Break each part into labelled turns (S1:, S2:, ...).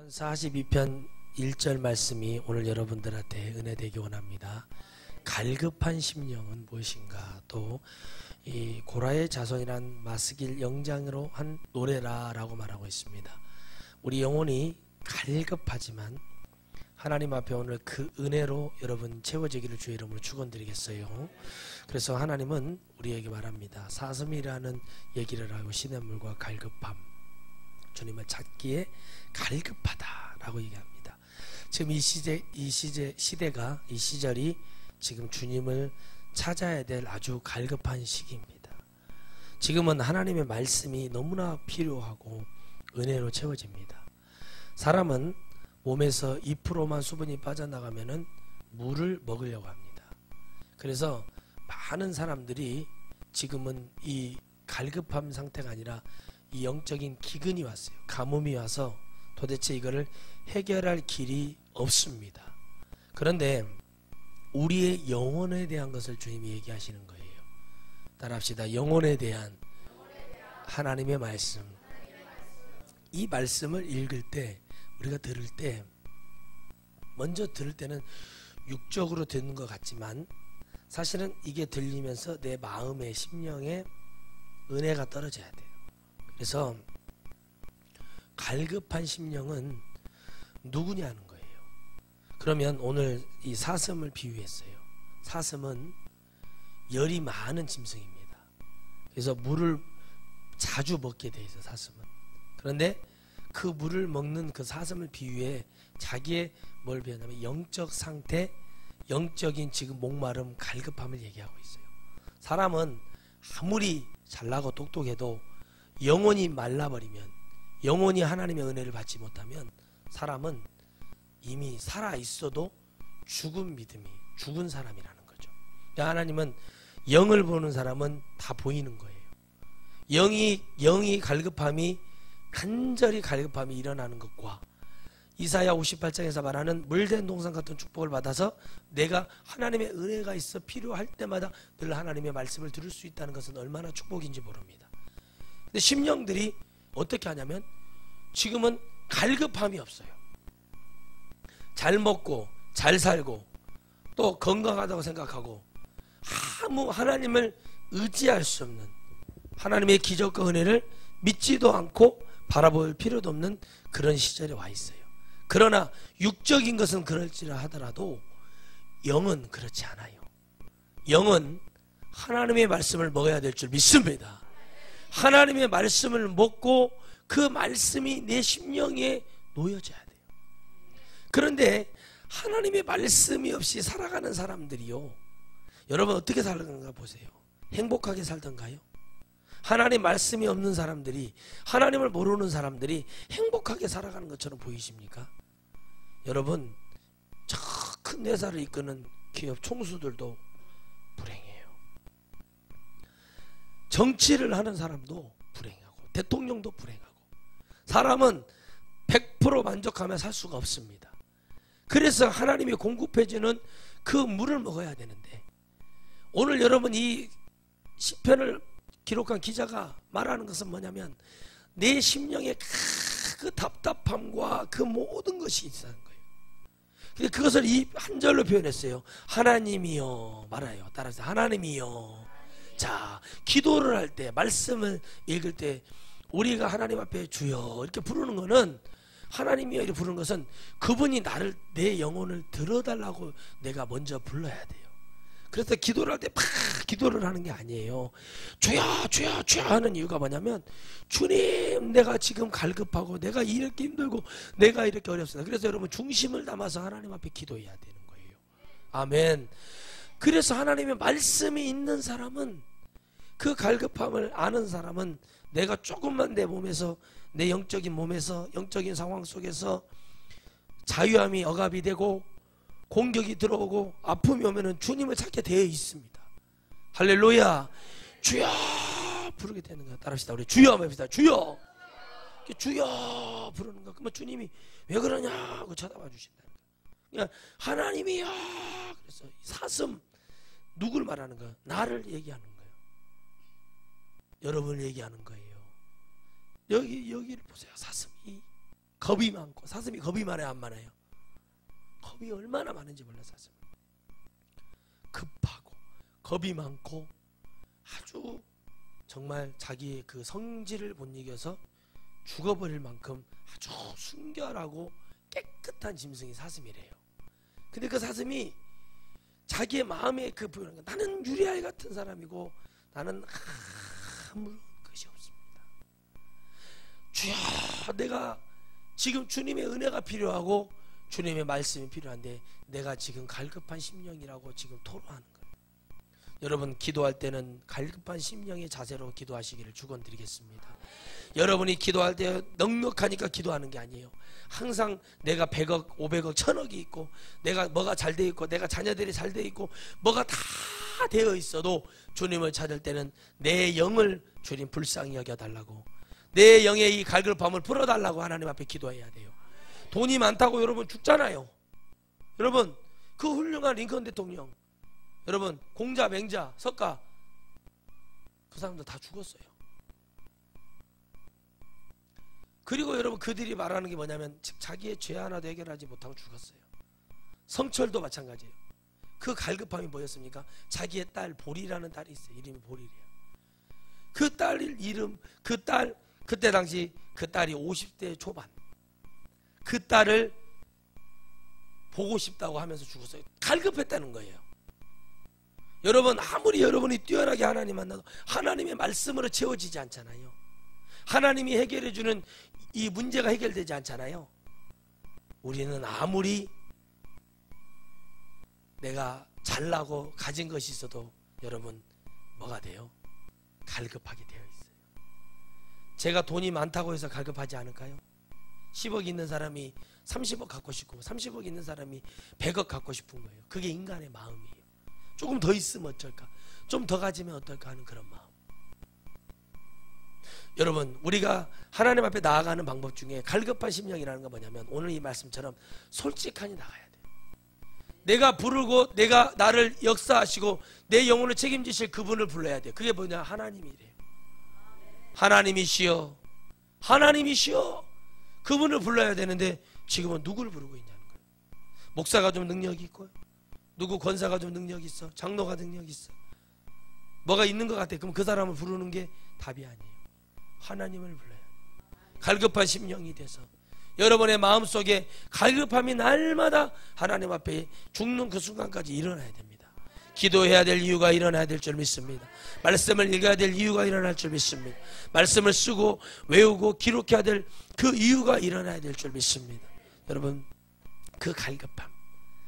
S1: 42편 1절 말씀이 오늘 여러분들한테 은혜 되기 원합니다. 갈급한 심령은 무엇인가? 또 이 고라의 자손이란 마스길 영장으로 한 노래라라고 말하고 있습니다. 우리 영혼이 갈급하지만 하나님 앞에 오늘 그 은혜로 여러분 채워지기를 주의 이름으로 축원드리겠어요. 그래서 하나님은 우리에게 말합니다. 사슴이라는 얘기를 하고 시냇물과 갈급함, 주님을 찾기에 갈급하다라고 얘기합니다. 지금 이 시절이 지금 주님을 찾아야 될 아주 갈급한 시기입니다. 지금은 하나님의 말씀이 너무나 필요하고 은혜로 채워집니다. 사람은 몸에서 2%만 수분이 빠져나가면은 물을 먹으려고 합니다. 그래서 많은 사람들이 지금은 이 갈급함 상태가 아니라 이 영적인 기근이 왔어요. 가뭄이 와서 도대체 이거를 해결할 길이 없습니다. 그런데 우리의 영혼에 대한 것을 주님이 얘기하시는 거예요. 따라합시다. 영혼에 대한 하나님의 말씀. 이 말씀을 읽을 때, 우리가 들을 때, 먼저 들을 때는 육적으로 듣는 것 같지만 사실은 이게 들리면서 내 마음의 심령에 은혜가 떨어져야 돼요. 그래서 갈급한 심령은 누구냐는 거예요. 그러면 오늘 이 사슴을 비유했어요. 사슴은 열이 많은 짐승입니다. 그래서 물을 자주 먹게 돼 있어요. 사슴은. 그런데 그 물을 먹는 그 사슴을 비유해 자기의 뭘 비유하냐면 영적 상태, 영적인 지금 목마름, 갈급함을 얘기하고 있어요. 사람은 아무리 잘나고 똑똑해도 영혼이 말라버리면, 영혼이 하나님의 은혜를 받지 못하면 사람은 이미 살아있어도 죽은 믿음이, 죽은 사람이라는 거죠. 하나님은 영을 보는 사람은 다 보이는 거예요. 영이 갈급함이, 간절히 갈급함이 일어나는 것과 이사야 58장에서 말하는 물된 동산 같은 축복을 받아서 내가 하나님의 은혜가 있어 필요할 때마다 늘 하나님의 말씀을 들을 수 있다는 것은 얼마나 축복인지 모릅니다. 근데 심령들이 어떻게 하냐면 지금은 갈급함이 없어요. 잘 먹고 잘 살고 또 건강하다고 생각하고 아무 하나님을 의지할 수 없는, 하나님의 기적과 은혜를 믿지도 않고 바라볼 필요도 없는 그런 시절에 와 있어요. 그러나 육적인 것은 그럴지라 하더라도 영은 그렇지 않아요. 영은 하나님의 말씀을 먹어야 될 줄 믿습니다. 하나님의 말씀을 먹고 그 말씀이 내 심령에 놓여져야 돼요. 그런데 하나님의 말씀이 없이 살아가는 사람들이요, 여러분 어떻게 살던가 보세요. 행복하게 살던가요? 하나님 말씀이 없는 사람들이, 하나님을 모르는 사람들이 행복하게 살아가는 것처럼 보이십니까? 여러분, 저 큰 회사를 이끄는 기업 총수들도 불행해요. 정치를 하는 사람도 불행하고 대통령도 불행하고 사람은 100% 만족하며 살 수가 없습니다. 그래서 하나님이 공급해주는 그 물을 먹어야 되는데, 오늘 여러분 이 시편을 기록한 기자가 말하는 것은 뭐냐면 내 심령에 그 답답함과 그 모든 것이 있다는 거예요. 근데 그것을 이 한 절로 표현했어요. 하나님이여, 말아요. 따라서 하나님이여. 자, 기도를 할 때, 말씀을 읽을 때 우리가 하나님 앞에 주여 이렇게 부르는 거는, 하나님이여 이렇게 부르는 것은 그분이 나를, 내 영혼을 들어달라고 내가 먼저 불러야 돼요. 그래서 기도를 할 때 막 기도를 하는 게 아니에요. 주여 주여 주여 하는 이유가 뭐냐면, 주님 내가 지금 갈급하고 내가 이렇게 힘들고 내가 이렇게 어렵습니다. 그래서 여러분 중심을 담아서 하나님 앞에 기도해야 되는 거예요. 아멘. 그래서 하나님의 말씀이 있는 사람은, 그 갈급함을 아는 사람은 내가 조금만 내 몸에서, 내 영적인 몸에서, 영적인 상황 속에서 자유함이 억압이 되고 공격이 들어오고 아픔이 오면은 주님을 찾게 되어 있습니다. 할렐루야. 주여 부르게 되는 거야. 따라합시다. 우리 주여 한번 해봅시다. 주여. 주여 부르는 거야. 그러면 주님이 왜 그러냐고 쳐다봐 주신다. 그냥 하나님이야. 그래서 사슴, 누굴 말하는 거야? 나를 얘기하는 거예요. 여러분을 얘기하는 거예요. 여기를 보세요. 사슴이 겁이 많고, 사슴이 겁이 많아요, 안 많아요? 겁이 얼마나 많은지 몰라. 사슴 급하고 겁이 많고 아주 정말 자기의 그 성질을 못 이겨서 죽어버릴 만큼 아주 순결하고 깨끗한 짐승이 사슴이래요. 근데 그 사슴이 자기의 마음에 그 표현한 거, 나는 유리알 같은 사람이고 나는 아무런 것이 없습니다. 주여, 내가 지금 주님의 은혜가 필요하고 주님의 말씀이 필요한데 내가 지금 갈급한 심령이라고 지금 토로하는 거예요. 여러분, 기도할 때는 갈급한 심령의 자세로 기도하시기를 축원드리겠습니다. 여러분이 기도할 때 넉넉하니까 기도하는 게 아니에요. 항상 내가 100억, 500억, 1000억이 있고 내가 뭐가 잘 돼 있고 내가 자녀들이 잘 돼 있고 뭐가 다 되어 있어도 주님을 찾을 때는 내 영을 주님 불쌍히 여겨달라고, 내 영의 이 갈급함을 풀어달라고 하나님 앞에 기도해야 돼요. 돈이 많다고 여러분 죽잖아요. 여러분, 그 훌륭한 링컨 대통령, 여러분 공자, 맹자, 석가, 그 사람들 다 죽었어요. 그리고 여러분 그들이 말하는 게 뭐냐면 자기의 죄 하나도 해결하지 못하고 죽었어요. 성철도 마찬가지예요. 그 갈급함이 뭐였습니까? 자기의 딸 보리라는 딸이 있어요. 이름이 보리래요. 그 딸 이름, 그 딸, 그때 당시 그 딸이 50대 초반, 그 딸을 보고 싶다고 하면서 죽었어요. 갈급했다는 거예요. 여러분, 아무리 여러분이 뛰어나게 하나님 만나도 하나님의 말씀으로 채워지지 않잖아요. 하나님이 해결해 주는 이 문제가 해결되지 않잖아요. 우리는 아무리 내가 잘나고 가진 것이 있어도 여러분 뭐가 돼요? 갈급하게 되어 있어요. 제가 돈이 많다고 해서 갈급하지 않을까요? 10억 있는 사람이 30억 갖고 싶고 30억 있는 사람이 100억 갖고 싶은 거예요. 그게 인간의 마음이에요. 조금 더 있으면 어쩔까, 좀 더 가지면 어떨까 하는 그런 마음. 여러분, 우리가 하나님 앞에 나아가는 방법 중에 갈급한 심령이라는 건 뭐냐면 오늘 이 말씀처럼 솔직하게 나가야 돼요. 내가 부르고 내가 나를 역사하시고 내 영혼을 책임지실 그분을 불러야 돼요. 그게 뭐냐? 하나님이래요. 하나님이시여, 하나님이시여, 그분을 불러야 되는데 지금은 누구를 부르고 있냐는 거예요. 목사가 좀 능력이 있고, 누구 권사가 좀 능력이 있어, 장로가 능력이 있어, 뭐가 있는 것 같아. 그럼 그 사람을 부르는 게 답이 아니에요. 하나님을 불러요. 갈급한 심령이 돼서 여러분의 마음속에 갈급함이 날마다 하나님 앞에 죽는 그 순간까지 일어나야 됩니다. 기도해야 될 이유가 일어나야 될 줄 믿습니다. 말씀을 읽어야 될 이유가 일어날 줄 믿습니다. 말씀을 쓰고 외우고 기록해야 될 그 이유가 일어나야 될 줄 믿습니다. 여러분, 그 갈급함.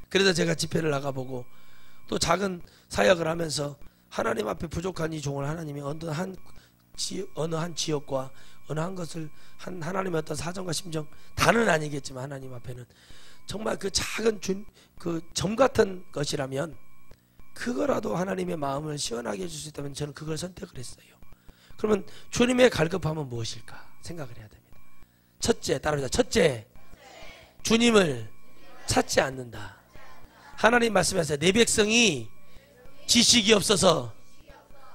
S1: 그래서 제가 집회를 나가보고 또 작은 사역을 하면서 하나님 앞에 부족한 이 종을 하나님이 어느 한 지역과 어느 한 것을 하나님의 어떤 사정과 심정, 다는 아니겠지만 하나님 앞에는 정말 그 작은 그 점 같은 것이라면 그거라도 하나님의 마음을 시원하게 해줄 수 있다면 저는 그걸 선택을 했어요. 그러면 주님의 갈급함은 무엇일까 생각을 해야 됩니다. 첫째, 따라합니다. 첫째, 주님을 찾지 않는다. 하나님 말씀하세요. 내 백성이 지식이 없어서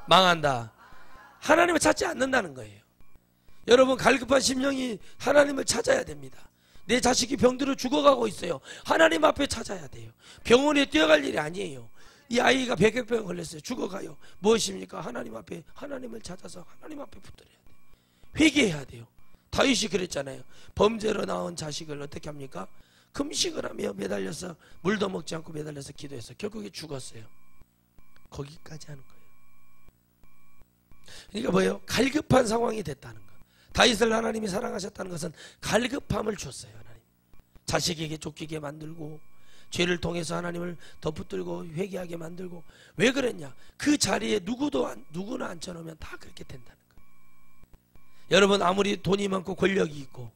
S1: 망한다. 하나님을 찾지 않는다는 거예요. 여러분, 갈급한 심령이 하나님을 찾아야 됩니다. 내 자식이 병들어 죽어가고 있어요. 하나님 앞에 찾아야 돼요. 병원에 뛰어갈 일이 아니에요. 이 아이가 백혈병 걸렸어요. 죽어가요. 무엇입니까? 하나님 앞에, 하나님을 찾아서 하나님 앞에 붙들어야 돼요. 회개해야 돼요. 다윗이 그랬잖아요. 범죄로 나온 자식을 어떻게 합니까? 금식을 하며 매달려서 물도 먹지 않고 매달려서 기도해서 결국에 죽었어요. 거기까지 하는 거예요. 그러니까 뭐예요? 갈급한 상황이 됐다는 것. 다윗을 하나님이 사랑하셨다는 것은 갈급함을 줬어요. 하나님 자식에게 쫓기게 만들고 죄를 통해서 하나님을 더 붙들고 회개하게 만들고. 왜 그랬냐? 그 자리에 누구나 앉혀놓으면 다 그렇게 된다는 거예요. 여러분, 아무리 돈이 많고 권력이 있고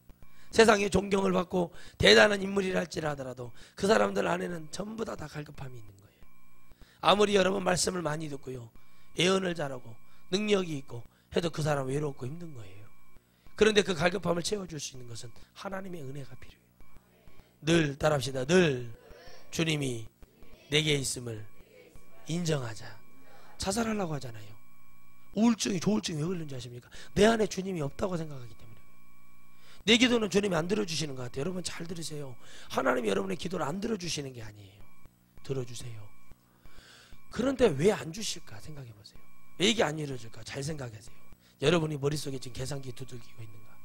S1: 세상에 존경을 받고 대단한 인물이라 할지라도 그 사람들 안에는 전부 다 갈급함이 있는 거예요. 아무리 여러분 말씀을 많이 듣고요, 예언을 잘하고 능력이 있고 해도 그 사람 외롭고 힘든 거예요. 그런데 그 갈급함을 채워줄 수 있는 것은 하나님의 은혜가 필요해요. 늘 따라합시다. 늘 주님이 내게 있음을 인정하자. 자살하려고 하잖아요. 우울증이, 조울증이 왜 걸리는지 아십니까? 내 안에 주님이 없다고 생각하기 때문에. 내 기도는 주님이 안 들어주시는 것 같아요. 여러분 잘 들으세요. 하나님이 여러분의 기도를 안 들어주시는 게 아니에요. 들어주세요. 그런데 왜 안 주실까 생각해 보세요. 왜 이게 안 이루어질까 잘 생각하세요. 여러분이 머릿속에 지금 계산기 두들기고 있는가?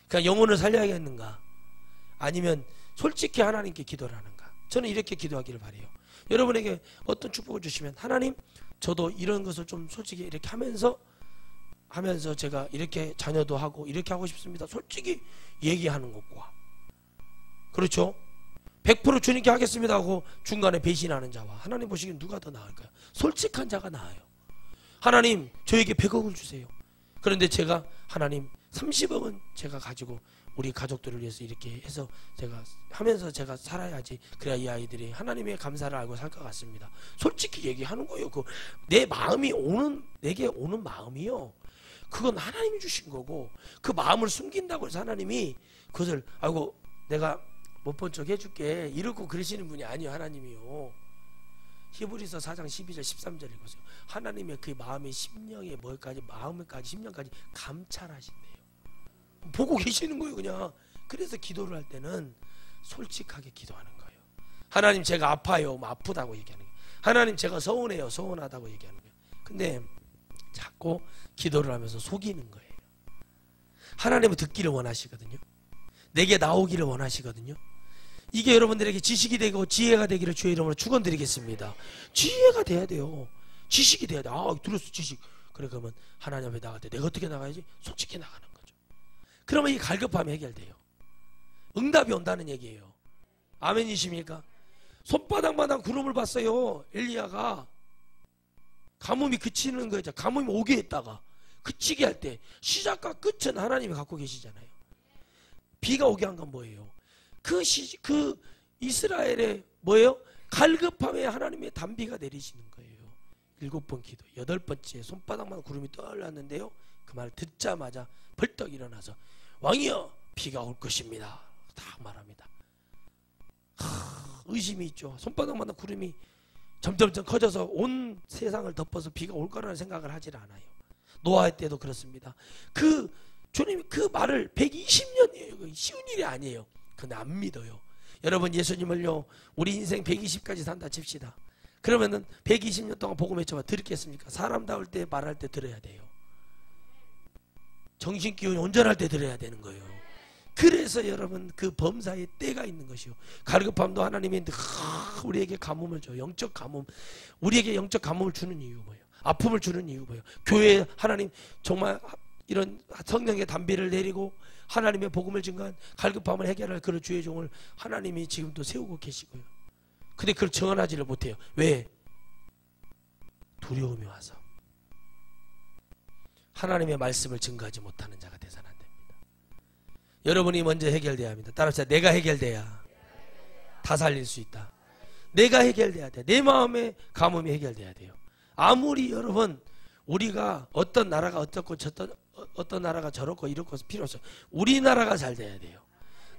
S1: 그냥 영혼을 살려야겠는가? 아니면 솔직히 하나님께 기도를 하는가? 저는 이렇게 기도하기를 바라요. 여러분에게 어떤 축복을 주시면 하나님 저도 이런 것을 좀 솔직히 이렇게 하면서 제가 이렇게 자녀도 하고 이렇게 하고 싶습니다. 솔직히 얘기하는 것과, 그렇죠? 100% 주님께 하겠습니다 하고 중간에 배신하는 자와 하나님 보시기엔 누가 더 나을까요? 솔직한 자가 나아요. 하나님 저에게 100억을 주세요. 그런데 제가 하나님 30억은 제가 가지고 우리 가족들을 위해서 이렇게 해서 제가 하면서 제가 살아야지, 그래야 이 아이들이 하나님의 감사를 알고 살 것 같습니다. 솔직히 얘기하는 거예요. 내 마음이 내게 오는 마음이요, 그건 하나님이 주신 거고, 그 마음을 숨긴다고 해서 하나님이 그것을 아이고 내가 못 본 척 해줄게 이러고 그러시는 분이 아니에요. 하나님이요. 히브리서 4장 12절 13절 읽으세요. 하나님의 그 마음의 심령의 뭐까지, 마음까지 심령까지 감찰하신대요. 보고 계시는 거예요. 그냥. 그래서 기도를 할 때는 솔직하게 기도하는 거예요. 하나님 제가 아파요, 아프다고 얘기하는 거예요. 하나님 제가 서운해요, 서운하다고 얘기하는 거예요. 근데 자꾸 기도를 하면서 속이는 거예요. 하나님은 듣기를 원하시거든요. 내게 나오기를 원하시거든요. 이게 여러분들에게 지식이 되고 지혜가 되기를 주의 이름으로 축원드리겠습니다. 지혜가 돼야 돼요. 지식이 돼야 돼. 아, 들었어, 지식. 그래, 그러면 하나님 앞에 나갈 때 내가 어떻게 나가야지? 솔직히 나가는 거죠. 그러면 이 갈급함이 해결돼요. 응답이 온다는 얘기예요. 아멘이십니까? 손바닥마당 구름을 봤어요. 엘리야가 가뭄이 그치는 거죠. 가뭄이 오게 했다가 그치게 할 때 시작과 끝은 하나님이 갖고 계시잖아요. 비가 오게 한 건 뭐예요? 그 이스라엘의 뭐예요? 갈급함에 하나님의 단비가 내리시는 거예요. 7번 기도, 8번째 손바닥만 구름이 떠올랐는데요, 그 말 듣자마자 벌떡 일어나서 왕이여 비가 올 것입니다 다 말합니다. 의심이 있죠. 손바닥만 구름이 점점점 커져서 온 세상을 덮어서 비가 올 거라는 생각을 하질 않아요. 노아의 때도 그렇습니다. 주님이 그 말을 120년이에요. 쉬운 일이 아니에요. 근데 안 믿어요. 여러분 예수님을요, 우리 인생 120까지 산다 칩시다. 그러면은 120년 동안 복음 외쳐봐 들었겠습니까? 사람다울 때 말할 때 들어야 돼요. 정신기운이 온전할 때 들어야 되는 거예요. 그래서 여러분 그 범사에 때가 있는 것이요. 갈급함도 하나님이 우리에게 가뭄을 줘요. 영적 가뭄. 우리에게 영적 가뭄을 주는 이유 뭐예요? 아픔을 주는 이유 뭐예요? 교회에 하나님 정말 이런 성령의 담비를 내리고 하나님의 복음을 증거한 갈급함을 해결할 그런 주의 종을 하나님이 지금도 세우고 계시고요. 근데 그걸 정언하지를 못해요. 왜? 두려움이 와서. 하나님의 말씀을 증거하지 못하는 자가 되서는 안 됩니다. 여러분이 먼저 해결돼야 합니다. 따라서 내가 해결돼야 다 살릴 수 있다. 내가 해결돼야 돼. 내 마음의 가뭄이 해결돼야 돼요. 아무리 여러분 우리가 어떤 나라가 어떻고 어떤 나라가 저렇고 이렇고 필요 없어요. 우리나라가 잘 돼야 돼요.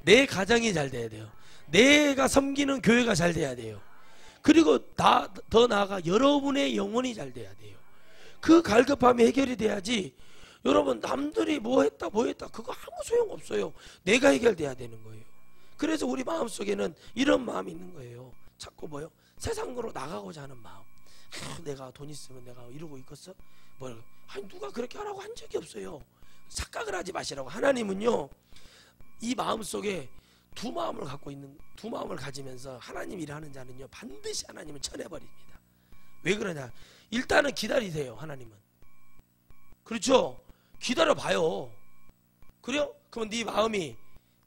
S1: 내 가정이 잘 돼야 돼요. 내가 섬기는 교회가 잘 돼야 돼요. 그리고 더 나아가 여러분의 영혼이 잘 돼야 돼요. 그 갈급함이 해결이 돼야지. 여러분 남들이 뭐 했다 그거 아무 소용없어요. 내가 해결돼야 되는 거예요. 그래서 우리 마음속에는 이런 마음이 있는 거예요. 자꾸 뭐요? 세상으로 나가고자 하는 마음. 내가 돈 있으면 내가 이러고 있겠어? 아니 누가 그렇게 하라고 한 적이 없어요. 착각을 하지 마시라고. 하나님은요 이 마음속에 두 마음을 가지면서 하나님 일하는 자는요 반드시 하나님은 쳐내버립니다. 왜 그러냐? 일단은 기다리세요. 하나님은. 그렇죠? 기다려봐요. 그래요? 그럼 네 마음이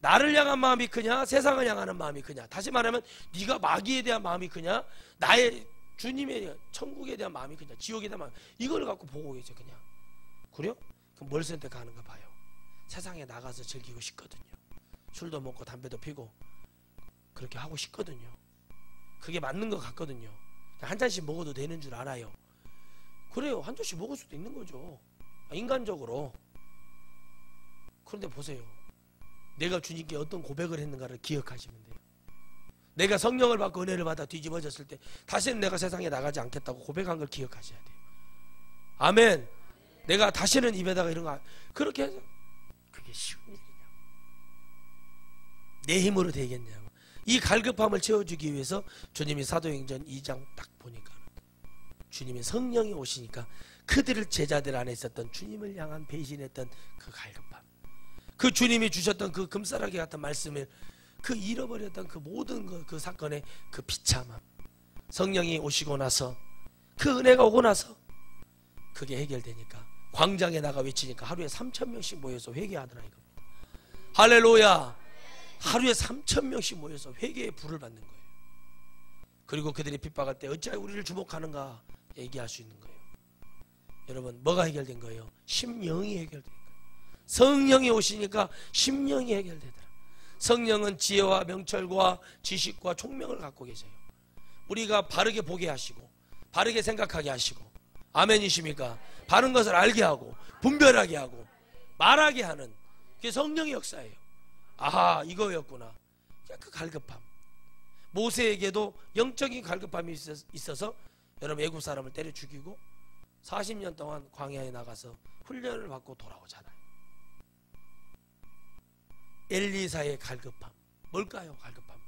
S1: 나를 향한 마음이 크냐 세상을 향하는 마음이 크냐? 다시 말하면 네가 마귀에 대한 마음이 크냐 나의 주님에 대한 천국에 대한 마음이 크냐 지옥에 대한 마음, 이걸 갖고 보고 계세요. 그냥. 그래요? 그럼 뭘 선택하는가 봐요. 세상에 나가서 즐기고 싶거든요. 술도 먹고 담배도 피고 그렇게 하고 싶거든요. 그게 맞는 것 같거든요. 한 잔씩 먹어도 되는 줄 알아요. 그래요. 한 잔씩 먹을 수도 있는 거죠. 인간적으로. 그런데 보세요. 내가 주님께 어떤 고백을 했는가를 기억하시면 돼요. 내가 성령을 받고 은혜를 받아 뒤집어졌을 때 다시는 내가 세상에 나가지 않겠다고 고백한 걸 기억하셔야 돼요. 아멘. 내가 다시는 입에다가 이런 거 그렇게 해서 그게 쉬운 일이냐? 내 힘으로 되겠냐고. 이 갈급함을 채워주기 위해서 주님이 사도행전 2장 딱 보니까 주님의 성령이 오시니까 그들을 제자들 안에 있었던 주님을 향한 배신했던 그 갈급함, 그 주님이 주셨던 그 금싸라기 같은 말씀을 그 잃어버렸던 그 모든 그 사건의 그 비참함, 성령이 오시고 나서 그 은혜가 오고 나서 그게 해결되니까 광장에 나가 외치니까 하루에 3,000명씩 모여서 회개하더라 이겁니다. 할렐루야. 하루에 3,000명씩 모여서 회개의 불을 받는 거예요. 그리고 그들이 핍박할 때 어찌하여 우리를 주목하는가 얘기할 수 있는 거예요. 여러분, 뭐가 해결된 거예요? 심령이 해결된 거예요. 성령이 오시니까 심령이 해결되더라. 성령은 지혜와 명철과 지식과 총명을 갖고 계세요. 우리가 바르게 보게 하시고 바르게 생각하게 하시고, 아멘이십니까? 바른 것을 알게 하고 분별하게 하고 말하게 하는 그게 성령의 역사예요. 아하, 이거였구나. 그 갈급함. 모세에게도 영적인 갈급함이 있어서 여러분 애굽 사람을 때려 죽이고 40년 동안 광야에 나가서 훈련을 받고 돌아오잖아요. 엘리사의 갈급함 뭘까요? 갈급함.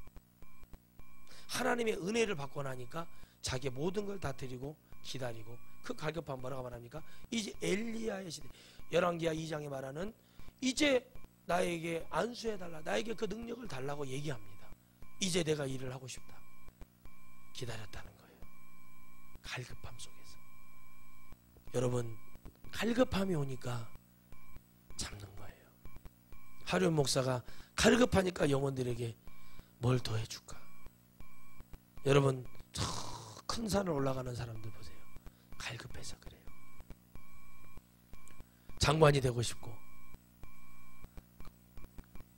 S1: 하나님의 은혜를 받고 나니까 자기의 모든 걸 다 드리고 기다리고, 그 갈급함 뭐라고 말합니까? 이제 엘리야의 시대, 열왕기하 2장에 말하는 이제 나에게 안수해달라, 나에게 그 능력을 달라고 얘기합니다. 이제 내가 일을 하고 싶다. 기다렸다는 거예요. 갈급함 속에서. 여러분, 갈급함이 오니까 참는 거예요. 하륜 목사가 갈급하니까 영혼들에게 뭘 더 해줄까? 여러분, 저 큰 산을 올라가는 사람들 보세요. 갈급해서 그래요. 장관이 되고 싶고,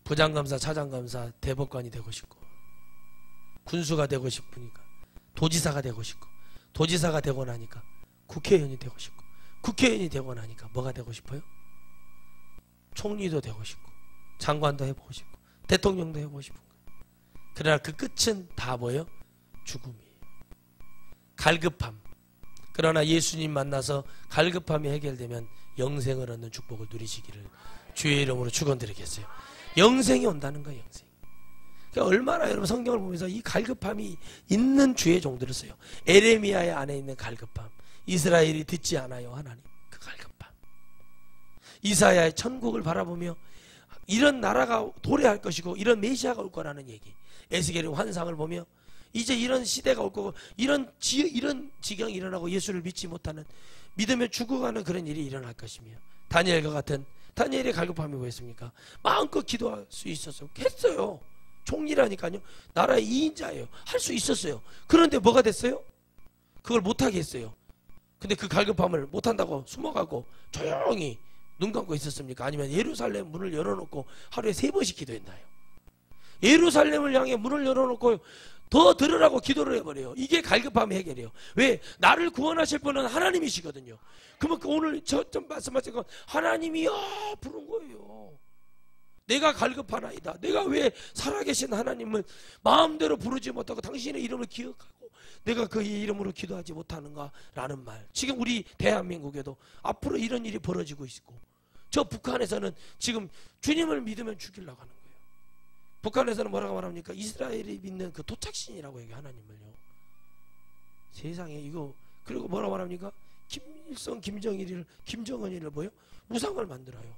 S1: 부장검사, 차장검사, 대법관이 되고 싶고, 군수가 되고 싶으니까 도지사가 되고 싶고, 도지사가 되고 나니까 국회의원이 되고 싶고, 국회의원이 되고 나니까 뭐가 되고 싶어요? 총리도 되고 싶고, 장관도 해보고 싶고, 대통령도 해보고 싶은 거예요. 그러나 그 끝은 다 뭐예요? 죽음이에요. 갈급함. 그러나 예수님 만나서 갈급함이 해결되면 영생을 얻는 축복을 누리시기를 주의 이름으로 축원드리겠어요. 영생이 온다는 거예요. 영생. 그러니까 얼마나 여러분 성경을 보면서 이 갈급함이 있는 주의 종들을 써요. 에레미야의 안에 있는 갈급함, 이스라엘이 듣지 않아요 하나님, 그 갈급함. 이사야의 천국을 바라보며 이런 나라가 도래할 것이고 이런 메시아가 올 거라는 얘기, 에스겔의 환상을 보며 이제 이런 시대가 올 거고 이런 지경이 일어나고 예수를 믿지 못하는, 믿으면 죽어가는 그런 일이 일어날 것이며, 다니엘과 같은, 다니엘의 갈급함이 뭐였습니까? 마음껏 기도할 수 있었어요. 했어요. 총리라니까요. 나라의 2인자예요. 할 수 있었어요. 그런데 뭐가 됐어요? 그걸 못하게 했어요. 근데 그 갈급함을 못한다고 숨어가고 조용히 눈 감고 있었습니까? 아니면 예루살렘 문을 열어놓고 하루에 3번씩 기도했나요? 예루살렘을 향해 문을 열어놓고 더 들으라고 기도를 해버려요. 이게 갈급함의 해결이에요. 왜? 나를 구원하실 분은 하나님이시거든요. 그러면 오늘 좀 말씀하신 건 하나님이 부른 거예요. 내가 갈급하나이다. 내가 왜 살아계신 하나님을 마음대로 부르지 못하고 당신의 이름을 기억하고 내가 그의 이름으로 기도하지 못하는가 라는 말. 지금 우리 대한민국에도 앞으로 이런 일이 벌어지고 있고, 저 북한에서는 지금 주님을 믿으면 죽이려고 하는 거예요. 북한에서는 뭐라고 말합니까? 이스라엘이 믿는 그 토착신이라고 얘기, 하나님을요. 세상에 이거. 그리고 뭐라고 말합니까? 김일성, 김정은이를 뭐요? 우상을 만들어요.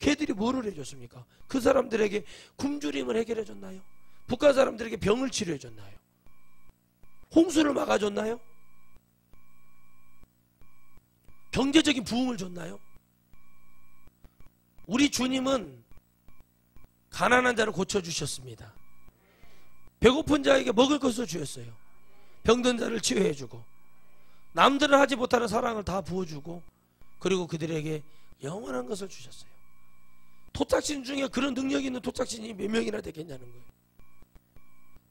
S1: 걔들이 뭐를 해줬습니까? 그 사람들에게 굶주림을 해결해 줬나요? 북한 사람들에게 병을 치료해 줬나요? 홍수를 막아줬나요? 경제적인 부흥을 줬나요? 우리 주님은 가난한 자를 고쳐주셨습니다. 배고픈 자에게 먹을 것을 주셨어요. 병든 자를 치유해주고, 남들은 하지 못하는 사랑을 다 부어주고, 그리고 그들에게 영원한 것을 주셨어요. 토착신 중에 그런 능력이 있는 토착신이 몇 명이나 되겠냐는 거예요.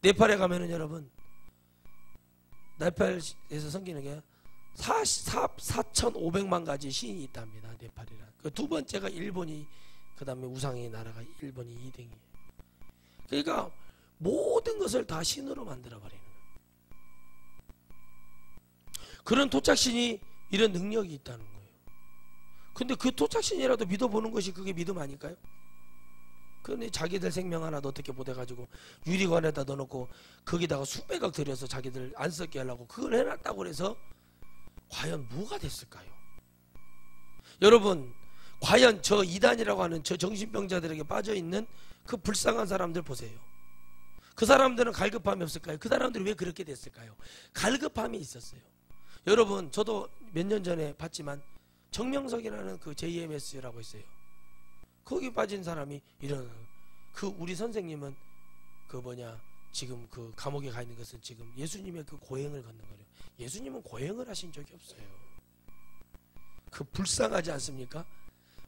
S1: 네팔에 가면은 여러분, 네팔에서 섬기는 게 4,500만 가지 신이 있답니다. 네팔이란. 그 두 번째가 일본이, 그 다음에 우상의 나라가 일본이 2등이에요. 그러니까 모든 것을 다 신으로 만들어버리는 그런 토착신이 이런 능력이 있다는 거예요. 근데 그 토착신이라도 믿어보는 것이 그게 믿음 아닐까요? 그런데 자기들 생명 하나도 어떻게 못해가지고 유리관에다 넣어놓고 거기다가 수백억 들여서 자기들 안 썩게 하려고 그걸 해놨다고 해서 과연 뭐가 됐을까요? 여러분, 과연 저 이단이라고 하는 저 정신병자들에게 빠져있는 그 불쌍한 사람들 보세요. 그 사람들은 갈급함이 없을까요? 그 사람들이 왜 그렇게 됐을까요? 갈급함이 있었어요. 여러분, 저도 몇 년 전에 봤지만 정명석이라는 그 JMS라고 있어요. 거기 빠진 사람이 이런, 그 우리 선생님은 그 지금 그 감옥에 가 있는 것은 지금 예수님의 그 고행을 걷는 거예요. 예수님은 고행을 하신 적이 없어요. 그 불쌍하지 않습니까?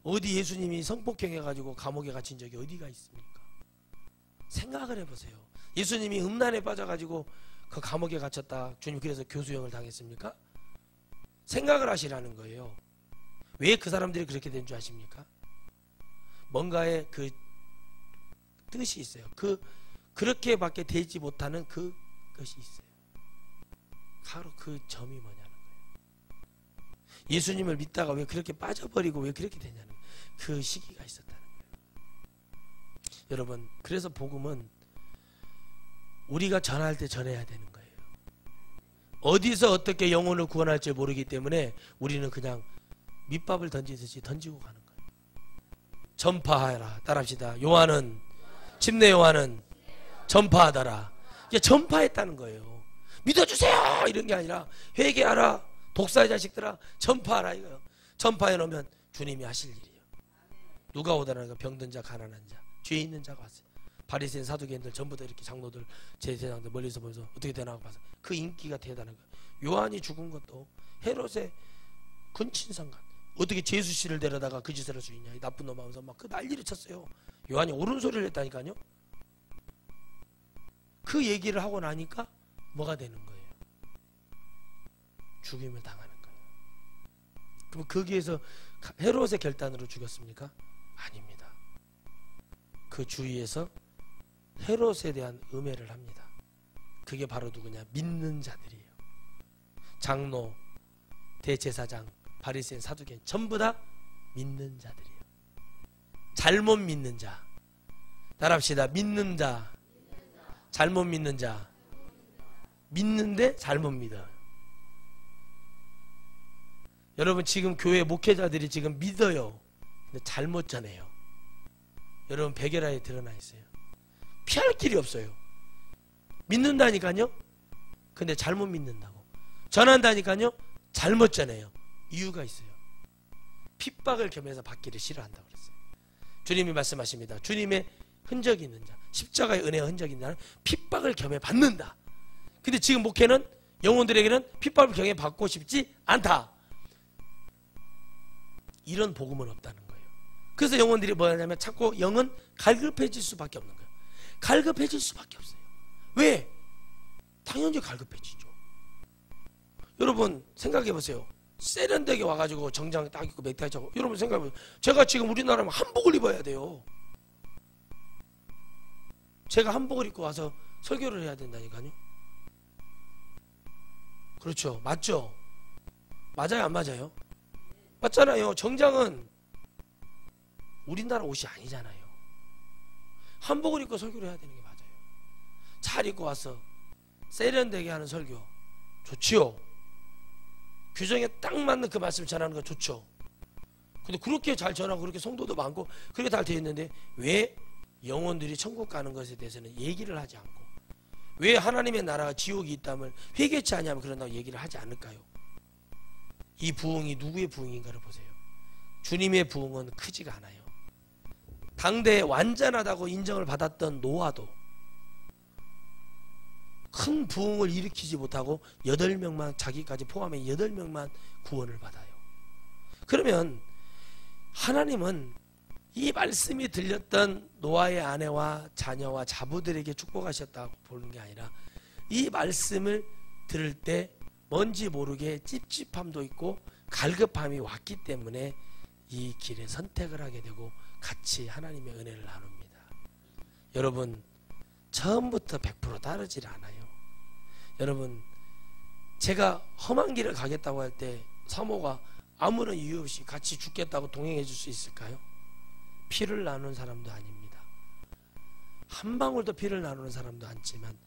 S1: 어디 예수님이 성폭행 해가지고 감옥에 갇힌 적이 어디가 있습니까? 생각을 해보세요. 예수님이 음란에 빠져가지고 그 감옥에 갇혔다, 주님 그래서 교수형을 당했습니까? 생각을 하시라는 거예요. 왜 그 사람들이 그렇게 된 줄 아십니까? 뭔가의 그 뜻이 있어요. 그렇게밖에 되지 못하는 그것이 있어요. 바로 그 점이 뭐냐는 거예요. 예수님을 믿다가 왜 그렇게 빠져버리고 왜 그렇게 되냐는 거예요. 그 시기가 있었다는 거예요. 여러분, 그래서 복음은 우리가 전할 때 전해야 되는 거예요. 어디서 어떻게 영혼을 구원할지 모르기 때문에 우리는 그냥 밑밥을 던지듯이 던지고 가는 거예요. 전파하라. 따라합시다. 요한은, 침례 요한은 전파하더라. 이게 전파했다는 거예요. 믿어주세요 이런 게 아니라 회개하라, 독사의 자식들아 전파하라 이거예요. 전파해 놓으면 주님이 하실 일이에요. 누가 오더라니까? 병든 자, 가난한 자, 죄 있는 자가 왔어요. 바리새인 사두개인들 전부 다 이렇게 장로들, 제사장들 멀리서 보면서 어떻게 되나 봐서 그 인기가 대단한 거예요. 요한이 죽은 것도 헤롯의 근친상간, 어떻게 제수씨를 데려다가 그 짓을 할 수 있냐, 이 나쁜 놈 하면서 막 그 난리를 쳤어요. 요한이 옳은 소리를 했다니까요. 그 얘기를 하고 나니까 뭐가 되는 거예요? 죽임을 당하는 거예요. 그럼 거기에서 헤롯의 결단으로 죽였습니까? 아닙니다. 그 주위에서 헤롯에 대한 음해를 합니다. 그게 바로 누구냐? 믿는 자들이에요. 장로, 대제사장, 바리새인, 사두개인 전부 다 믿는 자들이에요. 잘못 믿는 자. 따라합시다. 믿는 자, 잘못 믿는 자. 믿는데 잘못 믿어요. 여러분, 지금 교회 목회자들이 지금 믿어요. 근데 잘못 전해요. 여러분, 백열화에 드러나 있어요. 피할 길이 없어요. 믿는다니까요. 근데 잘못 믿는다고. 전한다니까요. 잘못 전해요. 이유가 있어요. 핍박을 겸해서 받기를 싫어한다고 그랬어요. 주님이 말씀하십니다. 주님의 흔적이 있는 자, 십자가의 은혜의 흔적이 있는 자는 핍박을 겸해 받는다. 근데 지금 목회는 영혼들에게는 핍박을 겸해 받고 싶지 않다. 이런 복음은 없다는 거예요. 그래서 영혼들이 뭐냐면 자꾸 영은 갈급해질 수밖에 없는 거예요. 갈급해질 수밖에 없어요. 왜? 당연히 갈급해지죠. 여러분 생각해 보세요. 세련되게 와가지고 정장 딱 입고 넥타이 차고, 여러분 생각해 보세요. 제가 지금 우리나라면 한복을 입어야 돼요. 제가 한복을 입고 와서 설교를 해야 된다니까요. 그렇죠. 맞죠? 맞아요, 안 맞아요? 맞잖아요. 정장은 우리나라 옷이 아니잖아요. 한복을 입고 설교를 해야 되는 게 맞아요. 잘 입고 와서 세련되게 하는 설교 좋지요. 규정에 딱 맞는 그 말씀을 전하는 거 좋죠. 근데 그렇게 잘 전하고 그렇게 성도도 많고 그렇게 잘 되어 있는데 왜 영혼들이 천국 가는 것에 대해서는 얘기를 하지 않고, 왜 하나님의 나라가 지옥이 있다면 회개치 아니하면 그런다고 얘기를 하지 않을까요? 이 부흥이 누구의 부흥인가를 보세요. 주님의 부흥은 크지가 않아요. 당대에 완전하다고 인정을 받았던 노아도 큰 부흥을 일으키지 못하고 8명만, 자기까지 포함해 8명만 구원을 받아요. 그러면 하나님은 이 말씀이 들렸던 노아의 아내와 자녀와 자부들에게 축복하셨다고 보는 게 아니라 이 말씀을 들을 때 뭔지 모르게 찝찝함도 있고 갈급함이 왔기 때문에 이 길에 선택을 하게 되고 같이 하나님의 은혜를 나눕니다. 여러분, 처음부터 100% 따르질 않아요. 여러분, 제가 험한 길을 가겠다고 할 때 사모가 아무런 이유 없이 같이 죽겠다고 동행해 줄 수 있을까요? 피를 나눈 사람도 아닙니다. 한 방울도 피를 나누는 사람도 않지만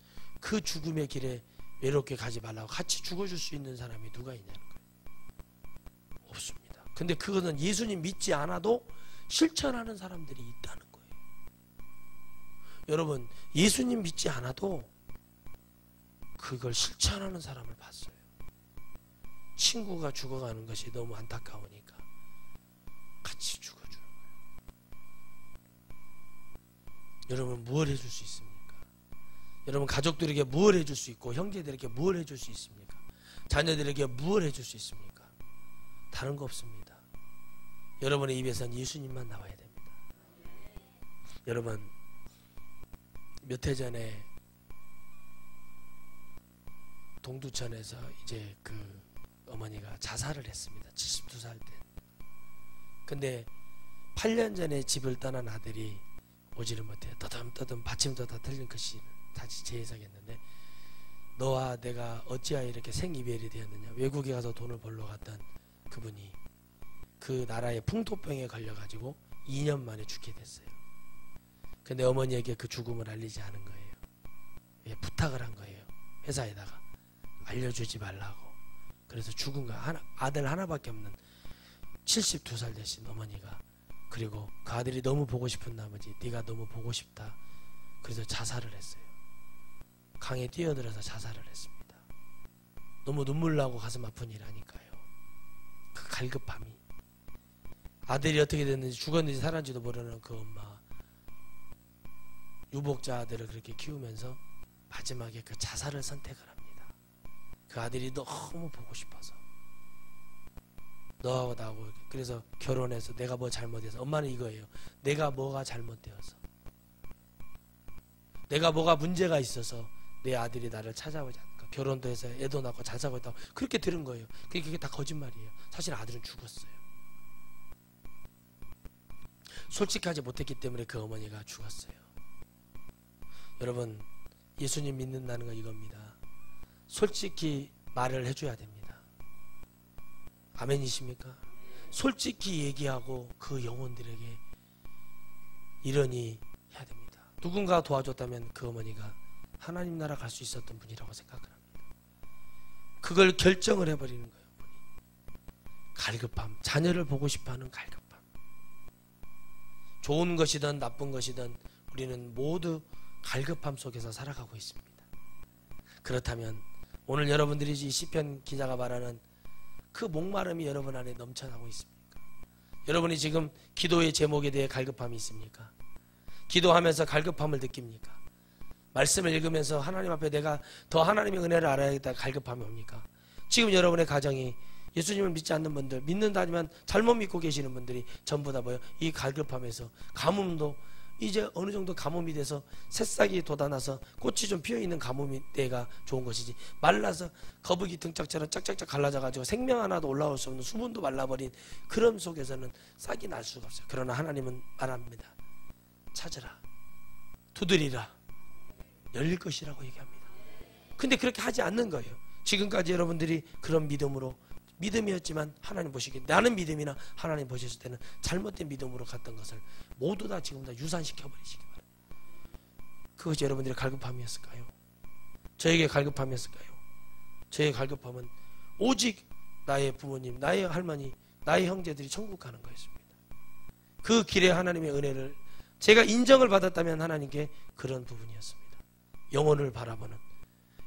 S1: 그 죽음의 길에 외롭게 가지 말라고 같이 죽어줄 수 있는 사람이 누가 있냐는 거예요. 없습니다. 근데 그거는 예수님 믿지 않아도 실천하는 사람들이 있다는 거예요. 여러분, 예수님 믿지 않아도 그걸 실천하는 사람을 봤어요. 친구가 죽어가는 것이 너무 안타까우니까 같이 죽어주는 거예요. 여러분, 무엇 해줄 수 있습니까? 여러분, 가족들에게 무엇 해줄 수 있고 형제들에게 무엇 해줄 수 있습니까? 자녀들에게 무엇 해줄 수 있습니까? 다른 거 없습니다. 여러분의 입에선 예수님만 나와야 됩니다. 여러분, 몇 해 전에 동두천에서 이제 그 어머니가 자살을 했습니다. 72살 때. 근데 8년 전에 집을 떠난 아들이 오지를 못해 떠듬떠듬 받침도 다 틀린 글씨를 다시 재해석했는데, 너와 내가 어찌하여 이렇게 생이별이 되었느냐. 외국에 가서 돈을 벌러 갔던 그분이 그 나라의 풍토병에 걸려가지고 2년 만에 죽게 됐어요. 근데 어머니에게 그 죽음을 알리지 않은 거예요. 예, 부탁을 한 거예요. 회사에다가 알려주지 말라고. 그래서 죽은 거 아들 하나밖에 없는 72살 되신 어머니가, 그리고 그 아들이 너무 보고 싶은 나머지 네가 너무 보고 싶다. 그래서 자살을 했어요. 강에 뛰어들어서 자살을 했습니다. 너무 눈물 나고 가슴 아픈 일하니까요. 그 갈급함이. 아들이 어떻게 됐는지 죽었는지 살았는지도 모르는 그 엄마, 유복자 아들을 그렇게 키우면서 마지막에 그 자살을 선택을 합니다. 그 아들이 너무 보고 싶어서. 너하고 나하고. 그래서 결혼해서 내가 뭐 잘못해서. 엄마는 이거예요. 내가 뭐가 잘못되어서, 내가 뭐가 문제가 있어서 내 아들이 나를 찾아오지 않을까. 결혼도 해서 애도 낳고 잘 살고 있다고 그렇게 들은 거예요. 그게 다 거짓말이에요. 사실 아들은 죽었어요. 솔직하지 못했기 때문에 그 어머니가 죽었어요. 여러분, 예수님 믿는다는 건 이겁니다. 솔직히 말을 해줘야 됩니다. 아멘이십니까? 솔직히 얘기하고 그 영혼들에게 이러니 해야 됩니다. 누군가 도와줬다면 그 어머니가 하나님 나라 갈 수 있었던 분이라고 생각을 합니다. 그걸 결정을 해버리는 거예요. 갈급함, 자녀를 보고 싶어하는 갈급함. 좋은 것이든 나쁜 것이든 우리는 모두 갈급함 속에서 살아가고 있습니다. 그렇다면 오늘 여러분들이 이 시편 기자가 말하는 그 목마름이 여러분 안에 넘쳐나고 있습니까? 여러분이 지금 기도의 제목에 대해 갈급함이 있습니까? 기도하면서 갈급함을 느낍니까? 말씀을 읽으면서 하나님 앞에 내가 더 하나님의 은혜를 알아야겠다 갈급함이 옵니까? 지금 여러분의 가정이 예수님을 믿지 않는 분들, 믿는다지만 잘못 믿고 계시는 분들이 전부 다 뭐예요? 이 갈급함에서 가뭄도 이제 어느 정도 가뭄이 돼서 새싹이 돋아나서 꽃이 좀 피어있는 가뭄이 때가 좋은 것이지, 말라서 거북이 등짝처럼 짝짝짝 갈라져가지고 생명 하나도 올라올 수 없는 수분도 말라버린 그런 속에서는 싹이 날 수가 없어요. 그러나 하나님은 말합니다. 찾으라, 두드리라, 열릴 것이라고 얘기합니다. 근데 그렇게 하지 않는 거예요. 지금까지 여러분들이 그런 믿음으로, 믿음이었지만 하나님 보시기에 나는 믿음이나 하나님 보셨을 때는 잘못된 믿음으로 갔던 것을 모두 다 지금 다 유산시켜 버리시기 바랍니다. 그것이 여러분들의 갈급함이었을까요? 저에게 갈급함이었을까요? 저의 갈급함은 오직 나의 부모님, 나의 할머니, 나의 형제들이 천국 가는 거였습니다. 그 길에 하나님의 은혜를 제가 인정을 받았다면 하나님께 그런 부분이었습니다. 영혼을 바라보는,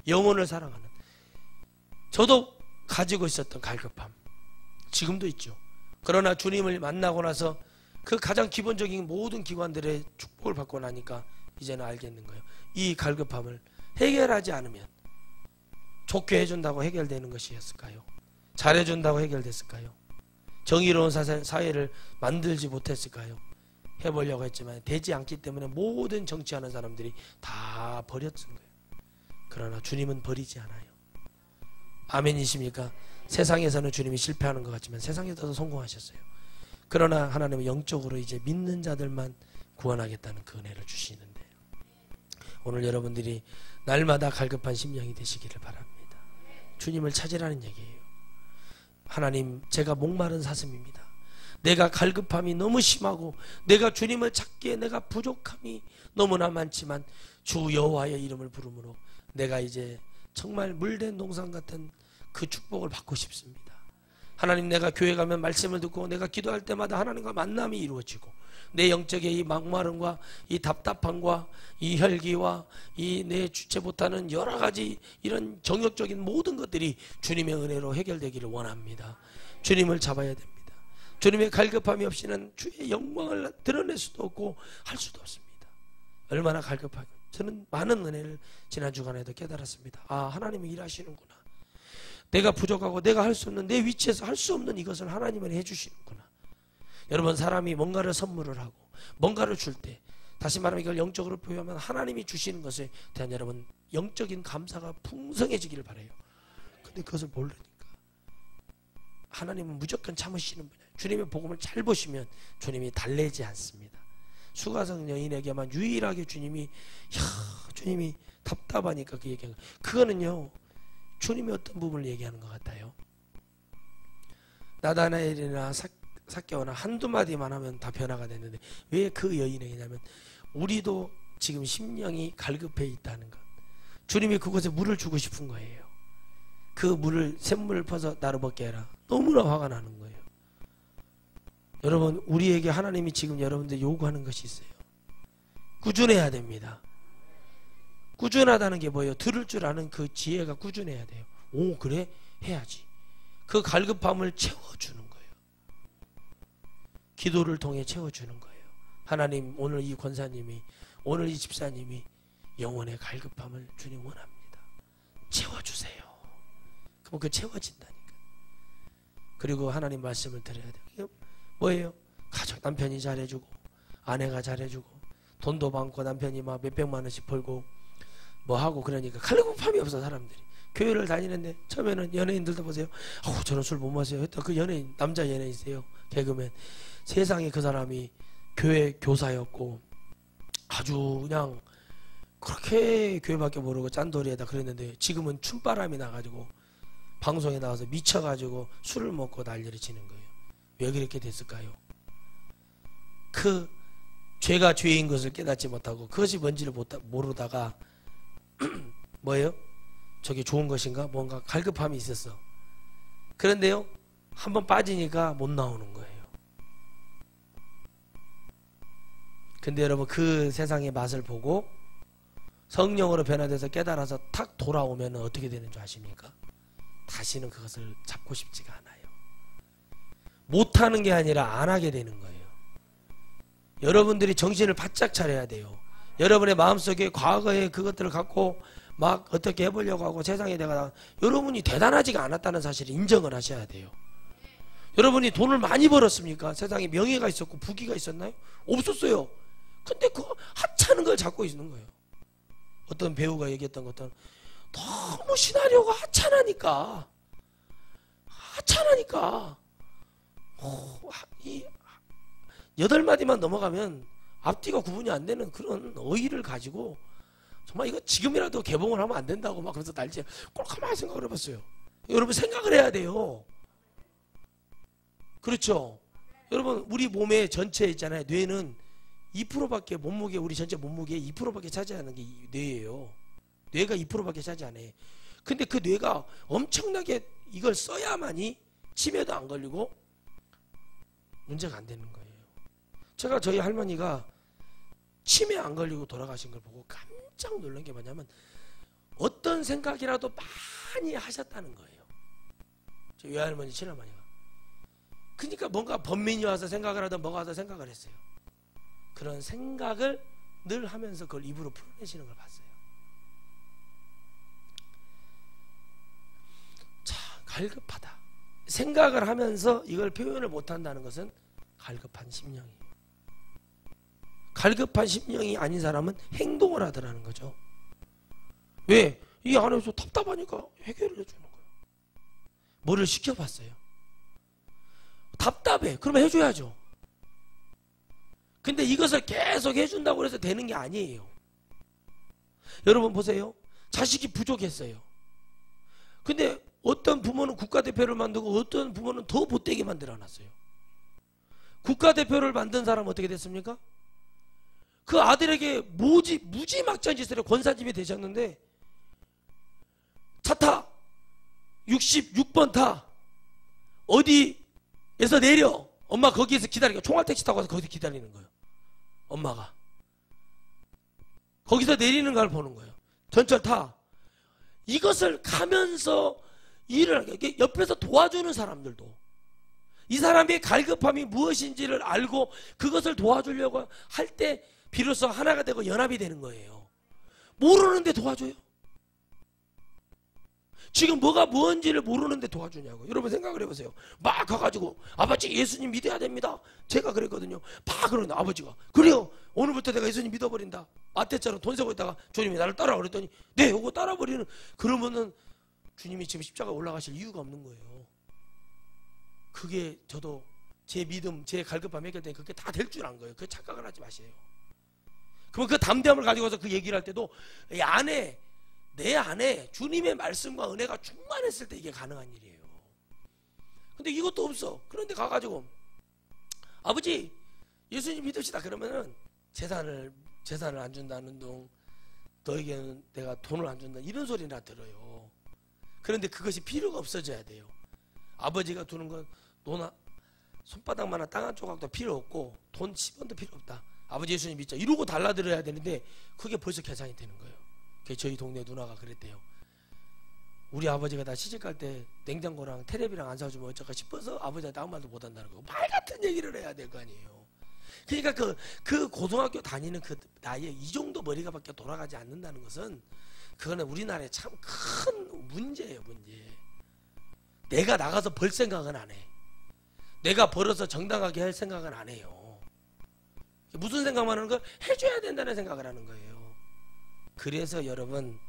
S1: 영혼을 사랑하는, 저도 가지고 있었던 갈급함 지금도 있죠. 그러나 주님을 만나고 나서 그 가장 기본적인 모든 기관들의 축복을 받고 나니까 이제는 알겠는 거예요. 이 갈급함을 해결하지 않으면, 좋게 해준다고 해결되는 것이었을까요? 잘해준다고 해결됐을까요? 정의로운 사회를 만들지 못했을까요? 해보려고 했지만 되지 않기 때문에 모든 정치하는 사람들이 다 버렸던 거예요. 그러나 주님은 버리지 않아요. 아멘이십니까? 세상에서는 주님이 실패하는 것 같지만 세상에서도 성공하셨어요. 그러나 하나님은 영적으로 이제 믿는 자들만 구원하겠다는 그 은혜를 주시는데, 오늘 여러분들이 날마다 갈급한 심령이 되시기를 바랍니다. 주님을 찾으라는 얘기예요. 하나님, 제가 목마른 사슴입니다. 내가 갈급함이 너무 심하고 내가 주님을 찾기에 내가 부족함이 너무나 많지만 주 여호와의 이름을 부르므로 내가 이제 정말 물된 동산 같은 그 축복을 받고 싶습니다. 하나님, 내가 교회 가면 말씀을 듣고 내가 기도할 때마다 하나님과 만남이 이루어지고 내 영적의 이 막마름과 이 답답함과 이 혈기와 이 내 주체 못하는 여러 가지 이런 정욕적인 모든 것들이 주님의 은혜로 해결되기를 원합니다. 주님을 잡아야 됩니다. 주님의 갈급함이 없이는 주의 영광을 드러낼 수도 없고 할 수도 없습니다. 얼마나 갈급하고, 저는 많은 은혜를 지난 주간에도 깨달았습니다. 아, 하나님은 일하시는구나. 내가 부족하고 내가 할 수 없는, 내 위치에서 할 수 없는 이것을 하나님은 해주시는구나. 여러분, 사람이 뭔가를 선물을 하고 뭔가를 줄 때, 다시 말하면 이걸 영적으로 표현하면 하나님이 주시는 것에 대한 여러분 영적인 감사가 풍성해지기를 바라요. 근데 그것을 모르니까 하나님은 무조건 참으시는 분이에요. 주님의 복음을 잘 보시면 주님이 달래지 않습니다. 수가성 여인에게만 유일하게 주님이 답답하니까 그 얘기하는 거예요. 그거는요, 주님이 어떤 부분을 얘기하는 것 같아요. 나다나엘이나 삭개오나 한두 마디만 하면 다 변화가 됐는데 왜 그 여인에게냐면, 우리도 지금 심령이 갈급해 있다는 것, 주님이 그곳에 물을 주고 싶은 거예요. 그 물을, 샘물을 퍼서 나를 먹게 해라. 너무나 화가 나는 거예요. 여러분, 우리에게 하나님이 지금 여러분들 요구하는 것이 있어요. 꾸준해야 됩니다. 꾸준하다는 게 뭐예요? 들을 줄 아는 그 지혜가 꾸준해야 돼요. 오, 그래? 해야지. 그 갈급함을 채워주는 거예요. 기도를 통해 채워주는 거예요. 하나님, 오늘 이 권사님이, 오늘 이 집사님이 영혼의 갈급함을 주님 원합니다. 채워주세요. 그럼 그 채워진다니까. 그리고 하나님 말씀을 드려야 돼요. 뭐예요? 가족, 남편이 잘해주고 아내가 잘해주고 돈도 많고 남편이 막 몇백만 원씩 벌고 뭐 하고, 그러니까 갈급함이 없어. 사람들이 교회를 다니는데 처음에는 연예인들도 보세요. 저는 술 못 마셔요 했던 그 연예인, 남자 연예인이세요. 개그맨. 세상에 그 사람이 교회 교사였고 아주 그냥 그렇게 교회밖에 모르고 짠돌이에다 그랬는데 지금은 춤바람이 나가지고 방송에 나와서 미쳐가지고 술을 먹고 난리를 치는 거예요. 왜 그렇게 됐을까요? 그 죄가 죄인 것을 깨닫지 못하고 그것이 뭔지를 모르다가 뭐예요? 저게 좋은 것인가? 뭔가 갈급함이 있었어. 그런데요, 한번 빠지니까 못 나오는 거예요. 근데 여러분, 그 세상의 맛을 보고 성령으로 변화돼서 깨달아서 탁 돌아오면 어떻게 되는 줄 아십니까? 다시는 그것을 잡고 싶지가 않아요. 못하는 게 아니라 안 하게 되는 거예요. 여러분들이 정신을 바짝 차려야 돼요. 여러분의 마음속에 과거의 그것들을 갖고 막 어떻게 해보려고 하고 세상에 내가, 여러분이 대단하지가 않았다는 사실을 인정을 하셔야 돼요. 여러분이 돈을 많이 벌었습니까? 세상에 명예가 있었고 부귀가 있었나요? 없었어요. 근데 그 하찮은 걸 잡고 있는 거예요. 어떤 배우가 얘기했던 것처럼 너무 시나리오가 하찮으니까 이 8마디만 넘어가면 앞뒤가 구분이 안 되는 그런 어휘를 가지고 정말 이거 지금이라도 개봉을 하면 안 된다고 막 그래서 날짜 꼭 가만히 생각을 해봤어요. 여러분, 생각을 해야 돼요. 그렇죠? 여러분, 우리 몸의 전체 있잖아요. 뇌는 2%밖에 몸무게, 우리 전체 몸무게의 2%밖에 차지하는 게 뇌예요. 뇌가 2%밖에 차지 안 해. 근데 그 뇌가 엄청나게 이걸 써야만이 치매도 안 걸리고 문제가 안 되는 거예요. 제가 저희 할머니가 치매 안 걸리고 돌아가신 걸 보고 깜짝 놀란 게 뭐냐면, 어떤 생각이라도 많이 하셨다는 거예요. 저희 외할머니, 친할머니가. 그러니까 뭔가 번민이 와서 생각을 하든 뭐가 와서 생각을 했어요. 그런 생각을 늘 하면서 그걸 입으로 풀어내시는 걸 봤어요. 자, 갈급하다. 생각을 하면서 이걸 표현을 못한다는 것은 갈급한 심령이에요. 갈급한 심령이 아닌 사람은 행동을 하더라는 거죠. 왜? 이 안에서 답답하니까 해결을 해주는 거예요. 뭐를 시켜봤어요. 답답해. 그러면 해줘야죠. 근데 이것을 계속 해준다고 해서 되는 게 아니에요. 여러분 보세요. 자식이 부족했어요. 근데 어떤 부모는 국가대표를 만들고 어떤 부모는 더 못되게 만들어놨어요. 국가대표를 만든 사람은 어떻게 됐습니까? 그 아들에게 무지막지한 짓을 해 권사집이 되셨는데, 차 타! 66번 타! 어디에서 내려! 엄마 거기에서 기다리고, 총알택시 타고 와서 거기서 기다리는 거예요. 엄마가. 거기서 내리는 걸 보는 거예요. 전철 타! 이것을 가면서 일을 하게, 옆에서 도와주는 사람들도 이 사람의 갈급함이 무엇인지를 알고 그것을 도와주려고 할 때 비로소 하나가 되고 연합이 되는 거예요. 모르는데 도와줘요? 지금 뭐가 뭔지를 모르는데 도와주냐고. 여러분 생각을 해보세요. 막 가가지고 아버지 예수님 믿어야 됩니다. 제가 그랬거든요. 막 그러는데 아버지가 그래요. 오늘부터 내가 예수님 믿어버린다. 마태처럼 돈 세고 있다가 주님이 나를 따라와 그랬더니 네 요거 따라버리는. 그러면은 주님이 지금 십자가 올라가실 이유가 없는 거예요. 그게 저도 제 믿음, 제 갈급함 해결되니 그게 다 될 줄 안 거예요. 그 착각을 하지 마세요. 그러면 그 담대함을 가지고서 그 얘기를 할 때도 내 안에 주님의 말씀과 은혜가 충만했을 때 이게 가능한 일이에요. 근데 이것도 없어. 그런데 가가지고 아버지 예수님 믿읍시다 그러면은 재산을 안 준다는 둥, 너에게는 내가 돈을 안 준다 이런 소리나 들어요. 그런데 그것이 필요가 없어져야 돼요. 아버지가 두는 건 너나 손바닥만한 땅 한 조각도 필요 없고 돈 10원도 필요 없다. 아버지 예수님 믿자 이러고 달라들어야 되는데 그게 벌써 계산이 되는 거예요. 저희 동네 누나가 그랬대요. 우리 아버지가 나 시집갈 때 냉장고랑 테레비랑 안 사주면 어쩔까 싶어서 아버지한테 아무 말도 못 한다는 거고, 말 같은 얘기를 해야 될 거 아니에요. 그러니까 그 고등학교 다니는 그 나이에 이 정도 머리가 밖에 돌아가지 않는다는 것은 그거는 우리나라에 참 큰 문제예요. 문제. 내가 나가서 벌 생각은 안 해. 내가 벌어서 정당하게 할 생각은 안 해요. 무슨 생각만 하는 거? 해줘야 된다는 생각을 하는 거예요. 그래서 여러분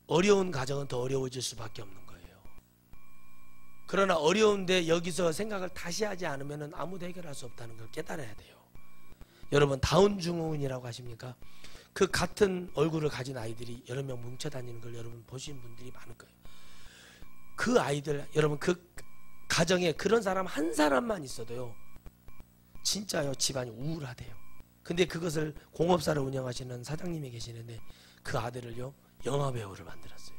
S1: 어려운 가정은 더 어려워질 수밖에 없는 거예요. 그러나 어려운데 여기서 생각을 다시 하지 않으면 아무도 해결할 수 없다는 걸 깨달아야 돼요. 여러분 다운 증후군이라고 하십니까? 그 같은 얼굴을 가진 아이들이 여러 명 뭉쳐 다니는 걸 여러분 보신 분들이 많을 거예요. 그 아이들 여러분 그 가정에 그런 사람 한 사람만 있어도요 진짜요 집안이 우울하대요. 근데 그것을 공업사를 운영하시는 사장님이 계시는데 그 아들을요 영화배우를 만들었어요.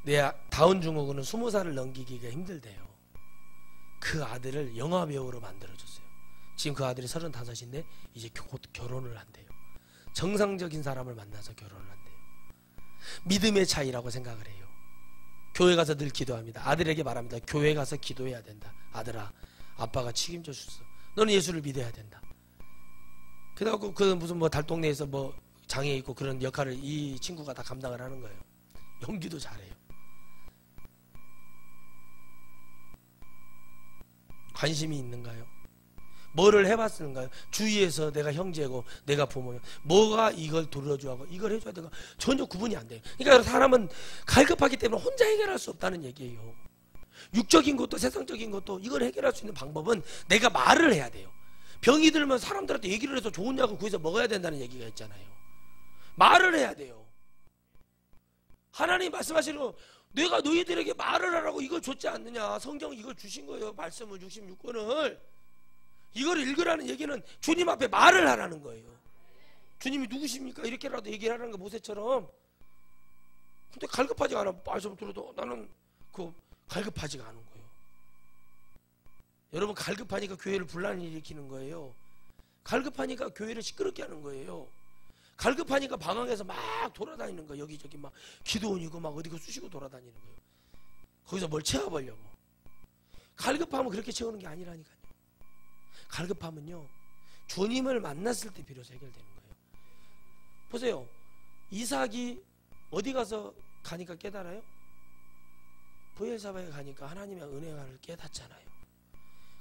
S1: 내 다운 증후군은 20살을 넘기기가 힘들대요. 그 아들을 영화배우로 만들어줬어요. 지금 그 아들이 35인데 이제 곧 결혼을 한대요. 정상적인 사람을 만나서 결혼을 한대요. 믿음의 차이라고 생각을 해요. 교회 가서 늘 기도합니다. 아들에게 말합니다. 교회 가서 기도해야 된다. 아들아, 아빠가 책임져 줬어. 너는 예수를 믿어야 된다. 그래갖고 그 무슨 뭐 달동네에서 뭐 장애 있고 그런 역할을 이 친구가 다 감당을 하는 거예요. 연기도 잘해요. 관심이 있는가요? 뭐를 해봤는가요? 주위에서 내가 형제고 내가 부모면 뭐가 이걸 들어주고 이걸 해줘야 되고 전혀 구분이 안 돼요. 그러니까 사람은 갈급하기 때문에 혼자 해결할 수 없다는 얘기예요. 육적인 것도 세상적인 것도 이걸 해결할 수 있는 방법은 내가 말을 해야 돼요. 병이 들면 사람들한테 얘기를 해서 좋은 약을 구해서 먹어야 된다는 얘기가 있잖아요. 말을 해야 돼요. 하나님 말씀하시는 거 내가 너희들에게 말을 하라고 이걸 줬지 않느냐. 성경 이걸 주신 거예요. 말씀을 66권을 이걸 읽으라는 얘기는 주님 앞에 말을 하라는 거예요. 주님이 누구십니까? 이렇게라도 얘기를 하라는 거 모세처럼. 근데 갈급하지가 않아. 말씀 들어도 나는 갈급하지가 않은 거예요. 여러분 갈급하니까 교회를 분란을 일으키는 거예요. 갈급하니까 교회를 시끄럽게 하는 거예요. 갈급하니까 방황해서 막 돌아다니는 거예요. 여기저기 막 기도원이고 막 어디고 쑤시고 돌아다니는 거예요. 거기서 뭘 채워보려고. 갈급함은 그렇게 채우는 게 아니라니까요. 갈급함은요 주님을 만났을 때 비로소 해결되는 거예요. 보세요. 이삭이 어디 가서 가니까 깨달아요? 브엘사바에 가니까 하나님의 은혜를 깨닫잖아요.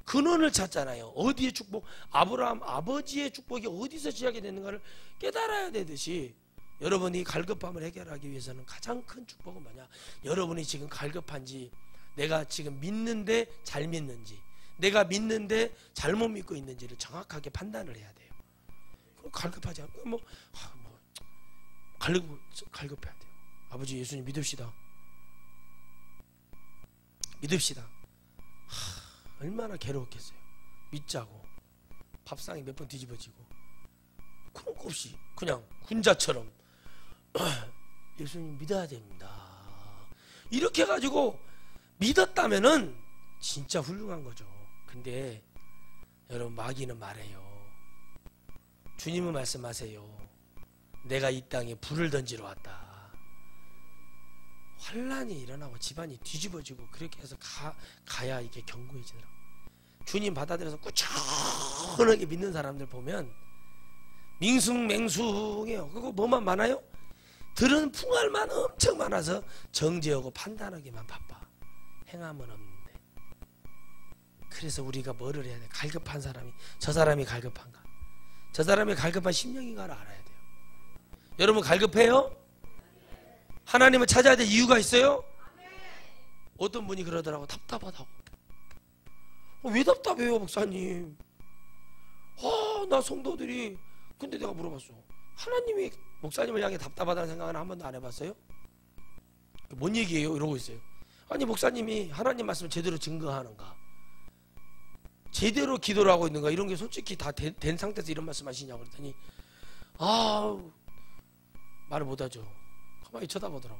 S1: 근원을 찾잖아요. 어디의 축복, 아브라함 아버지의 축복이 어디서 시작이 됐는가를 깨달아야 되듯이 여러분이 갈급함을 해결하기 위해서는 가장 큰 축복은 뭐냐? 여러분이 지금 갈급한지, 내가 지금 믿는데 잘 믿는지, 내가 믿는데 잘못 믿고 있는지를 정확하게 판단을 해야 돼요. 갈급하지 않고 갈급해야 돼요. 아버지 예수님 믿읍시다. 믿읍시다. 얼마나 괴로웠겠어요. 믿자고 밥상이 몇 번 뒤집어지고 그런 거 없이 그냥 군자처럼 예수님 믿어야 됩니다. 이렇게 해가지고 믿었다면은 진짜 훌륭한 거죠. 근데 여러분 마귀는 말해요. 주님은 말씀하세요. 내가 이 땅에 불을 던지러 왔다. 환란이 일어나고 집안이 뒤집어지고 그렇게 해서 가야 이게 견고해지더라고. 주님 받아들여서 꾸준하게 믿는 사람들 보면 밍숭맹숭해요. 그리고 뭐만 많아요? 들은 풍할만 엄청 많아서 정죄하고 판단하기만 바빠. 행함은 없는데. 그래서 우리가 뭐를 해야 돼? 갈급한 사람이, 저 사람이 갈급한가? 저 사람이 갈급한 심령인가를 알아야 돼요. 여러분 갈급해요? 하나님을 찾아야 될 이유가 있어요? 어떤 분이 그러더라고. 답답하다고. 왜 답답해요 목사님? 나 성도들이, 근데 내가 물어봤어. 하나님이 목사님을 향해 답답하다는 생각은 한 번도 안 해봤어요? 뭔 얘기예요? 이러고 있어요. 아니 목사님이 하나님 말씀을 제대로 증거하는가, 제대로 기도를 하고 있는가, 이런 게 솔직히 다 된 상태에서 이런 말씀 하시냐고 그랬더니 말을 못하죠. 가만히 쳐다보더라고.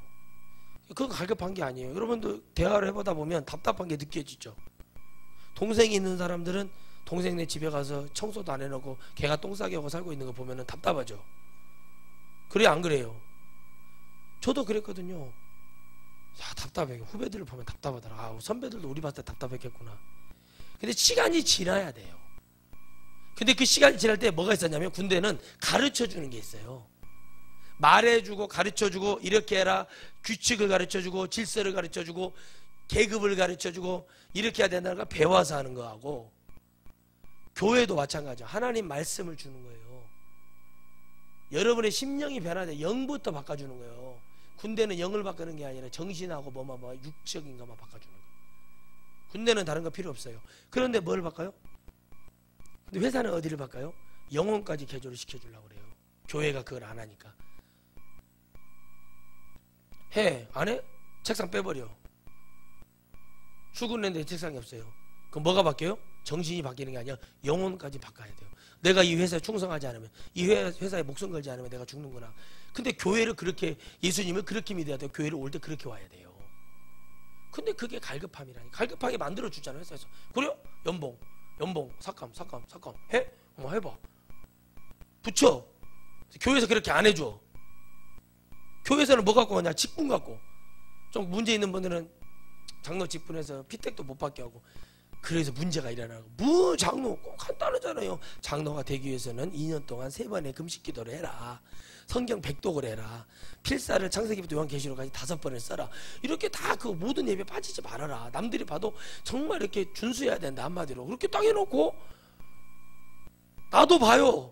S1: 그건 갈급한 게 아니에요. 여러분도 대화를 해보다 보면 답답한 게 느껴지죠. 동생이 있는 사람들은 동생네 집에 가서 청소도 안 해놓고 걔가 똥 싸게 하고 살고 있는 거 보면 답답하죠. 그래 안 그래요? 저도 그랬거든요. 야 답답해. 후배들을 보면 답답하더라. 선배들도 우리 봤을 때 답답했겠구나. 근데 시간이 지나야 돼요. 근데 그 시간이 지날 때 뭐가 있었냐면, 군대는 가르쳐주는 게 있어요. 말해주고 가르쳐주고, 이렇게 해라, 규칙을 가르쳐주고, 질서를 가르쳐주고, 계급을 가르쳐주고, 이렇게 해야 된다는 걸 배워서 하는 거하고, 교회도 마찬가지죠. 하나님 말씀을 주는 거예요. 여러분의 심령이 변화돼 영부터 바꿔주는 거예요. 군대는 영을 바꾸는 게 아니라 정신하고 육적인 것만 바꿔주는 거예요. 군대는 다른 거 필요 없어요. 그런데 뭘 바꿔요? 근데 회사는 어디를 바꿔요? 영혼까지 개조를 시켜주려고 그래요. 교회가 그걸 안 하니까. 해? 안 해? 책상 빼버려. 출근했는데 책상이 없어요. 그럼 뭐가 바뀌어요? 정신이 바뀌는 게 아니라 영혼까지 바꿔야 돼요. 내가 이 회사에 충성하지 않으면, 이 회사에 목숨 걸지 않으면 내가 죽는구나. 근데 교회를 그렇게, 예수님을 그렇게 믿어야 돼요. 교회를 올 때 그렇게 와야 돼요. 근데 그게 갈급함이라니. 갈급하게 만들어주잖아요, 회사에서. 그래요? 연봉, 삭감 해? 해봐. 붙여. 교회에서 그렇게 안 해줘. 교회에서는 뭐 갖고 가냐? 직분 갖고. 좀 문제 있는 분들은 장로 직분에서 피택도 못 받게 하고, 그래서 문제가 일어나고. 장로 꼭 간단하잖아요. 장로가 되기 위해서는 2년 동안 3번의 금식 기도를 해라, 성경 100독을 해라, 필사를 창세기부터 요한계시록까지 5번을 써라. 이렇게 다 그 모든 예배 빠지지 말아라. 남들이 봐도 정말 이렇게 준수해야 된다, 한마디로. 그렇게 딱 해놓고 나도 봐요.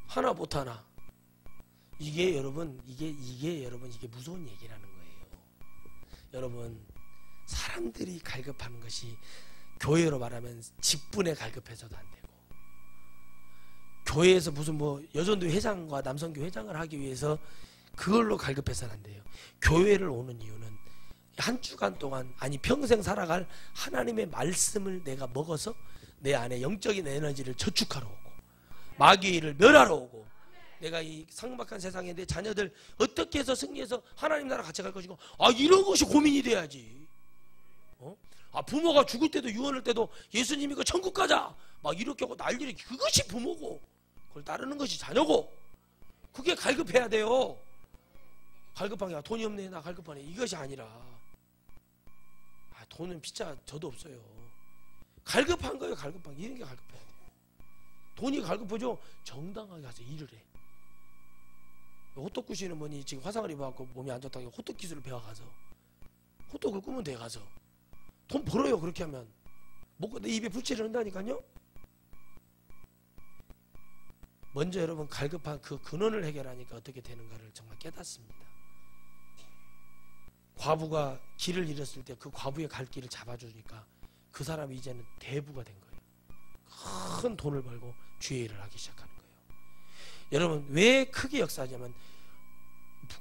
S1: 하나 못하나. 이게 여러분, 이게 무서운 얘기라는 거예요. 여러분, 사람들이 갈급하는 것이, 교회로 말하면 직분에 갈급해서도 안 되고, 교회에서 무슨 여전도 회장과 남성교 회장을 하기 위해서 그걸로 갈급해서는 안 돼요. 교회를 오는 이유는 한 주간 동안, 아니 평생 살아갈 하나님의 말씀을 내가 먹어서 내 안에 영적인 에너지를 저축하러 오고, 마귀를 멸하러 오고, 내가 이 삭막한 세상에 내 자녀들 어떻게 해서 승리해서 하나님 나라 같이 갈 것인가, 이런 것이 고민이 돼야지. 부모가 죽을 때도, 유언할 때도 예수님이 그 천국 가자 막 이렇게 하고 난리를, 그것이 부모고, 그걸 따르는 것이 자녀고, 그게 갈급해야 돼요. 갈급한 게 돈이 없네, 나 갈급하네, 이것이 아니라, 돈은 피자 저도 없어요. 갈급한 거예요. 갈급한 게, 이런 게 갈급해야 돼요. 돈이 갈급하죠. 정당하게 가서 일을 해. 호떡 구시는 분이 지금 화상을 입어갖고 몸이 안 좋다고 호떡 기술을 배워가서 호떡을 꾸면 돼. 가서 돈 벌어요. 그렇게 하면 먹고 내 입에 불칠을 한다니까요. 먼저 여러분, 갈급한 그 근원을 해결하니까 어떻게 되는가를 정말 깨닫습니다. 과부가 길을 잃었을 때 그 과부의 갈 길을 잡아주니까 그 사람이 이제는 대부가 된 거예요. 큰 돈을 벌고 주의 일을 하기 시작하는 거예요. 여러분, 왜 크게 역사하냐면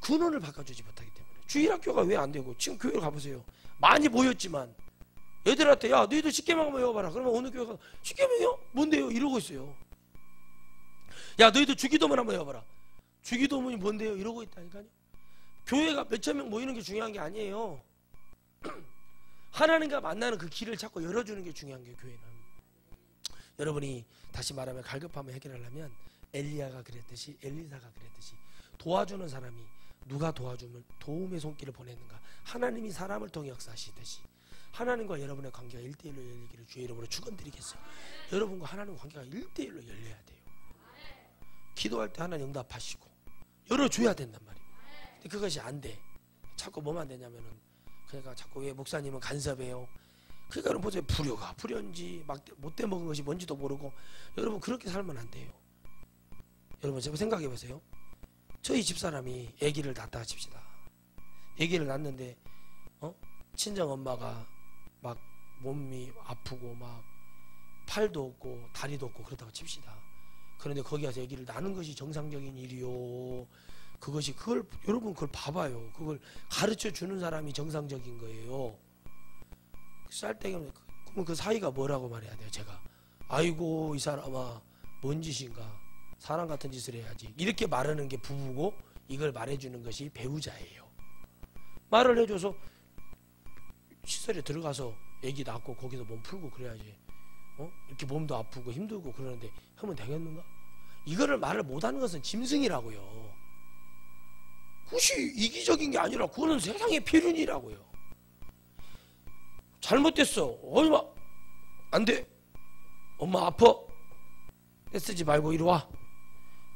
S1: 근원을 바꿔주지 못하기 때문에. 주일학교가 왜 안 되고, 지금 교회를 가보세요. 많이 모였지만 애들한테 야 너희들 십계명 한번 외워봐라. 그러면 어느 교회가 십계명이요? 뭔데요? 이러고 있어요. 야 너희들 주기도문 한번 외워봐라. 주기도문이 뭔데요? 이러고 있다니까요. 교회가 몇천 명 모이는 게 중요한 게 아니에요. 하나님과 만나는 그 길을 자꾸 열어주는 게 중요한 게 교회는. 여러분이 다시 말하면 갈급함을 해결하려면 엘리야가 그랬듯이, 엘리사가 그랬듯이 도와주는 사람이 누가 도와주면 도움의 손길을 보냈는가, 하나님이 사람을 통해 역사하시듯이 하나님과 여러분의 관계가 1대1로 열리기를 주의 이름으로 축원드리겠어요. 여러분과 하나님과 관계가 1대1로 열려야 돼요. 기도할 때 하나님 응답하시고 열어줘야 된단 말이에요. 근데 그것이 안 돼. 자꾸 뭐만 되냐면은, 그러니까 자꾸 왜 목사님은 간섭해요. 그러니까 여러분 보세요. 불효가 불효인지 막 못돼 먹은 것이 뭔지도 모르고, 여러분 그렇게 살면 안 돼요. 여러분 제가 생각해 보세요. 저희 집사람이 아기를 낳았다 칩시다. 아기를 낳았는데 친정 엄마가 막 몸이 아프고 막 팔도 없고 다리도 없고 그렇다고 칩시다. 그런데 거기 가서 아기를 낳는 것이 정상적인 일이요. 그것이 그걸 여러분 그걸 봐봐요. 그걸 가르쳐 주는 사람이 정상적인 거예요. 쌀때기면 그러면 그 사이가 뭐라고 말해야 돼요? 제가 아이고 이 사람아 뭔 짓인가, 사람 같은 짓을 해야지, 이렇게 말하는 게 부부고, 이걸 말해주는 것이 배우자예요. 말을 해줘서 시설에 들어가서 애기 낳고 거기서 몸 풀고 그래야지. 이렇게 몸도 아프고 힘들고 그러는데 하면 되겠는가? 이거를 말을 못하는 것은 짐승이라고요. 그것이 이기적인 게 아니라 그거는 세상의 필연이라고요. 잘못됐어. 얼마 안 돼. 엄마 아파. 애쓰지 말고 이리 와.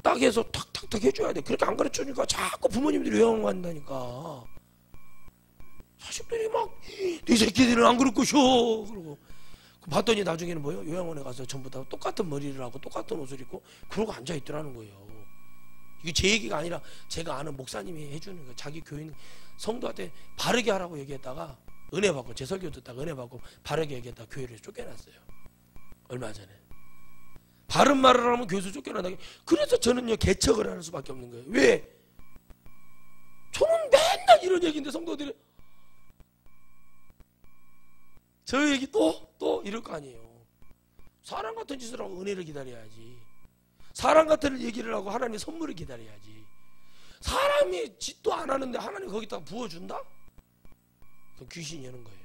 S1: 딱 해서 탁탁탁 해줘야 돼. 그렇게 안 가르쳐주니까 자꾸 부모님들이 요양한다니까. 자식들이 막 네 새끼들은 안 그럴 것이오 그러고, 봤더니 나중에는 뭐예요? 요양원에 가서 전부 다 똑같은 머리를 하고 똑같은 옷을 입고 그러고 앉아있더라는 거예요. 이게 제 얘기가 아니라 제가 아는 목사님이 해주는 거예요. 자기 교인 성도한테 바르게 하라고 얘기했다가 은혜 받고, 제 설교 듣다가 은혜 받고 바르게 얘기했다가 교회를 쫓겨났어요. 얼마 전에. 바른 말을 하면 교회에서 쫓겨난다. 그래서 저는요 개척을 하는 수밖에 없는 거예요. 왜? 저는 맨날 이런 얘기인데 성도들이 저 얘기 또 이럴 거 아니에요. 사람 같은 짓을 하고 은혜를 기다려야지. 사람 같은 얘기를 하고 하나님의 선물을 기다려야지. 사람이 짓도 안 하는데 하나님 거기다가 부어준다? 그 귀신이 오는 거예요.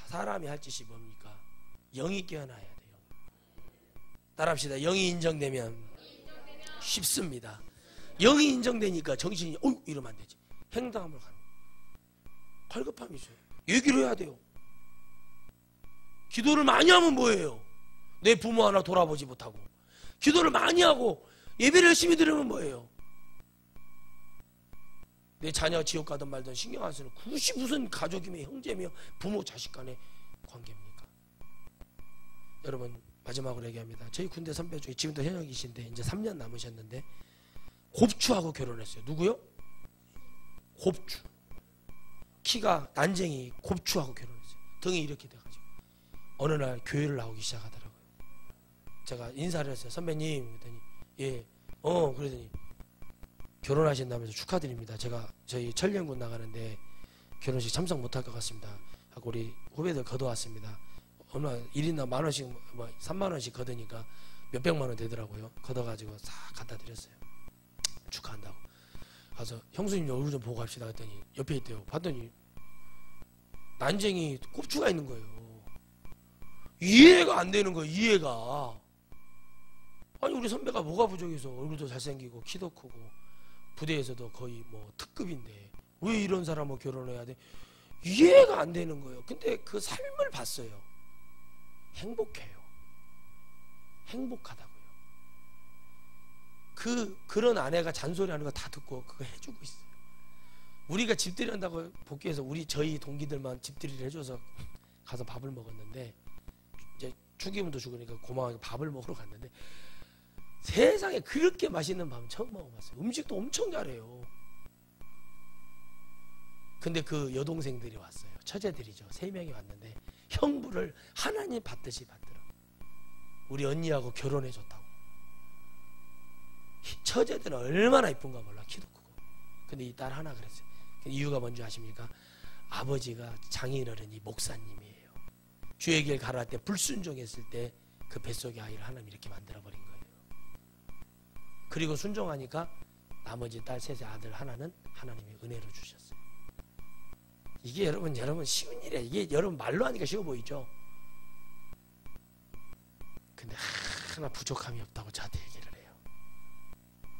S1: 사람이 할 짓이 뭡니까? 영이 깨어나야 돼요. 따라합시다. 영이 인정되면 쉽습니다. 영이 인정되니까 정신이 이러면 안 되지. 행동함을 가는 갈급함이 있어요. 얘기를 해야 돼요. 기도를 많이 하면 뭐예요? 내 부모 하나 돌아보지 못하고. 기도를 많이 하고 예배를 열심히 드리면 뭐예요? 내 자녀 지옥 가든 말든 신경 안 쓰는, 그것이 무슨 가족이며 형제며 부모 자식 간의 관계입니까? 여러분 마지막으로 얘기합니다. 저희 군대 선배 중에 지금도 현역이신데 이제 3년 남으셨는데 곱추하고 결혼했어요. 누구요? 곱추. 키가 난쟁이 곱추하고 결혼했어요. 등이 이렇게 돼가지고 어느 날 교회를 나오기 시작하더라고요. 제가 인사를 했어요. 선배님 그랬더니 예 그러더니 결혼하신다면서 축하드립니다. 제가 저희 천령군 나가는데 결혼식 참석 못할 것 같습니다 하고 우리 후배들 걷어왔습니다. 얼마 1인당 10,000원씩 30,000원씩 걷으니까 몇백만 원 되더라고요. 걷어가지고 싹 갖다 드렸어요. 축하한다고. 가서 형수님 얼굴 좀 보고 갑시다 했더니 옆에 있대요. 봤더니 난쟁이 꼽추가 있는 거예요. 이해가 안 되는 거예요. 이해가. 아니 우리 선배가 뭐가 부족해서 얼굴도 잘생기고 키도 크고 부대에서도 거의 뭐 특급인데 왜 이런 사람하고 결혼해야 돼? 이해가 안 되는 거예요. 근데 그 삶을 봤어요. 행복해요. 행복하다고요. 그런 아내가 잔소리하는 거 다 듣고 그거 해주고 있어요. 우리가 집들이 한다고 복귀해서 저희 동기들만 집들이를 해줘서 가서 밥을 먹었는데 이제 죽이면도 죽으니까 고마워서 밥을 먹으러 갔는데 세상에 그렇게 맛있는 밥 처음 먹어봤어요. 음식도 엄청 잘해요. 근데 그 여동생들이 왔어요. 처제들이죠. 3명이 왔는데 형부를 하나님 받듯이 받더라고요. 우리 언니하고 결혼해줬다고. 처제들은 얼마나 이쁜가 몰라. 키도 크고. 근데 이 딸 하나 그랬어요. 이유가 뭔지 아십니까? 아버지가 장인어른이 목사님이에요. 주의 길 가라할 때 불순종했을 때 그 뱃속의 아이를 하나님이 이렇게 만들어버린 거예요. 그리고 순종하니까 나머지 딸 셋의 아들 하나는 하나님이 은혜로 주셨어요. 이게 여러분 쉬운 일이에요. 이게 여러분 말로 하니까 쉬워 보이죠? 근데 하나 부족함이 없다고 저한테 얘기를 해요.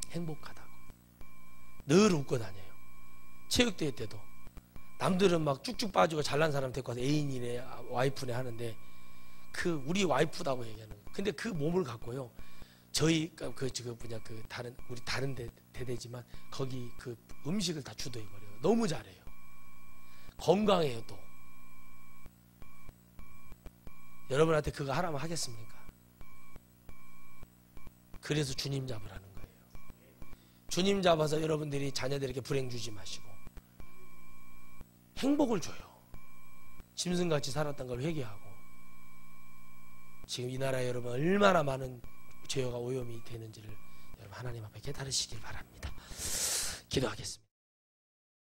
S1: 행복하다고. 늘 웃고 다녀요. 체육대회 때도 남들은 막 쭉쭉 빠지고 잘난 사람 데리고 와서 애인이네 와이프네 하는데 그 우리 와이프다고 얘기하는 거예요. 근데 그 몸을 갖고요, 저희 우리 다른 대대지만 거기 그 음식을 다 주도해 버려요. 너무 잘해요. 건강해요. 또 여러분한테 그거 하라면 하겠습니까? 그래서 주님 잡으라는 거예요. 주님 잡아서 여러분들이 자녀들에게 불행 주지 마시고 행복을 줘요. 짐승같이 살았던 걸 회개하고. 지금 이 나라에 여러분 얼마나 많은 죄가 오염이 되는지를 여러분 하나님 앞에 깨달으시길 바랍니다. 기도하겠습니다.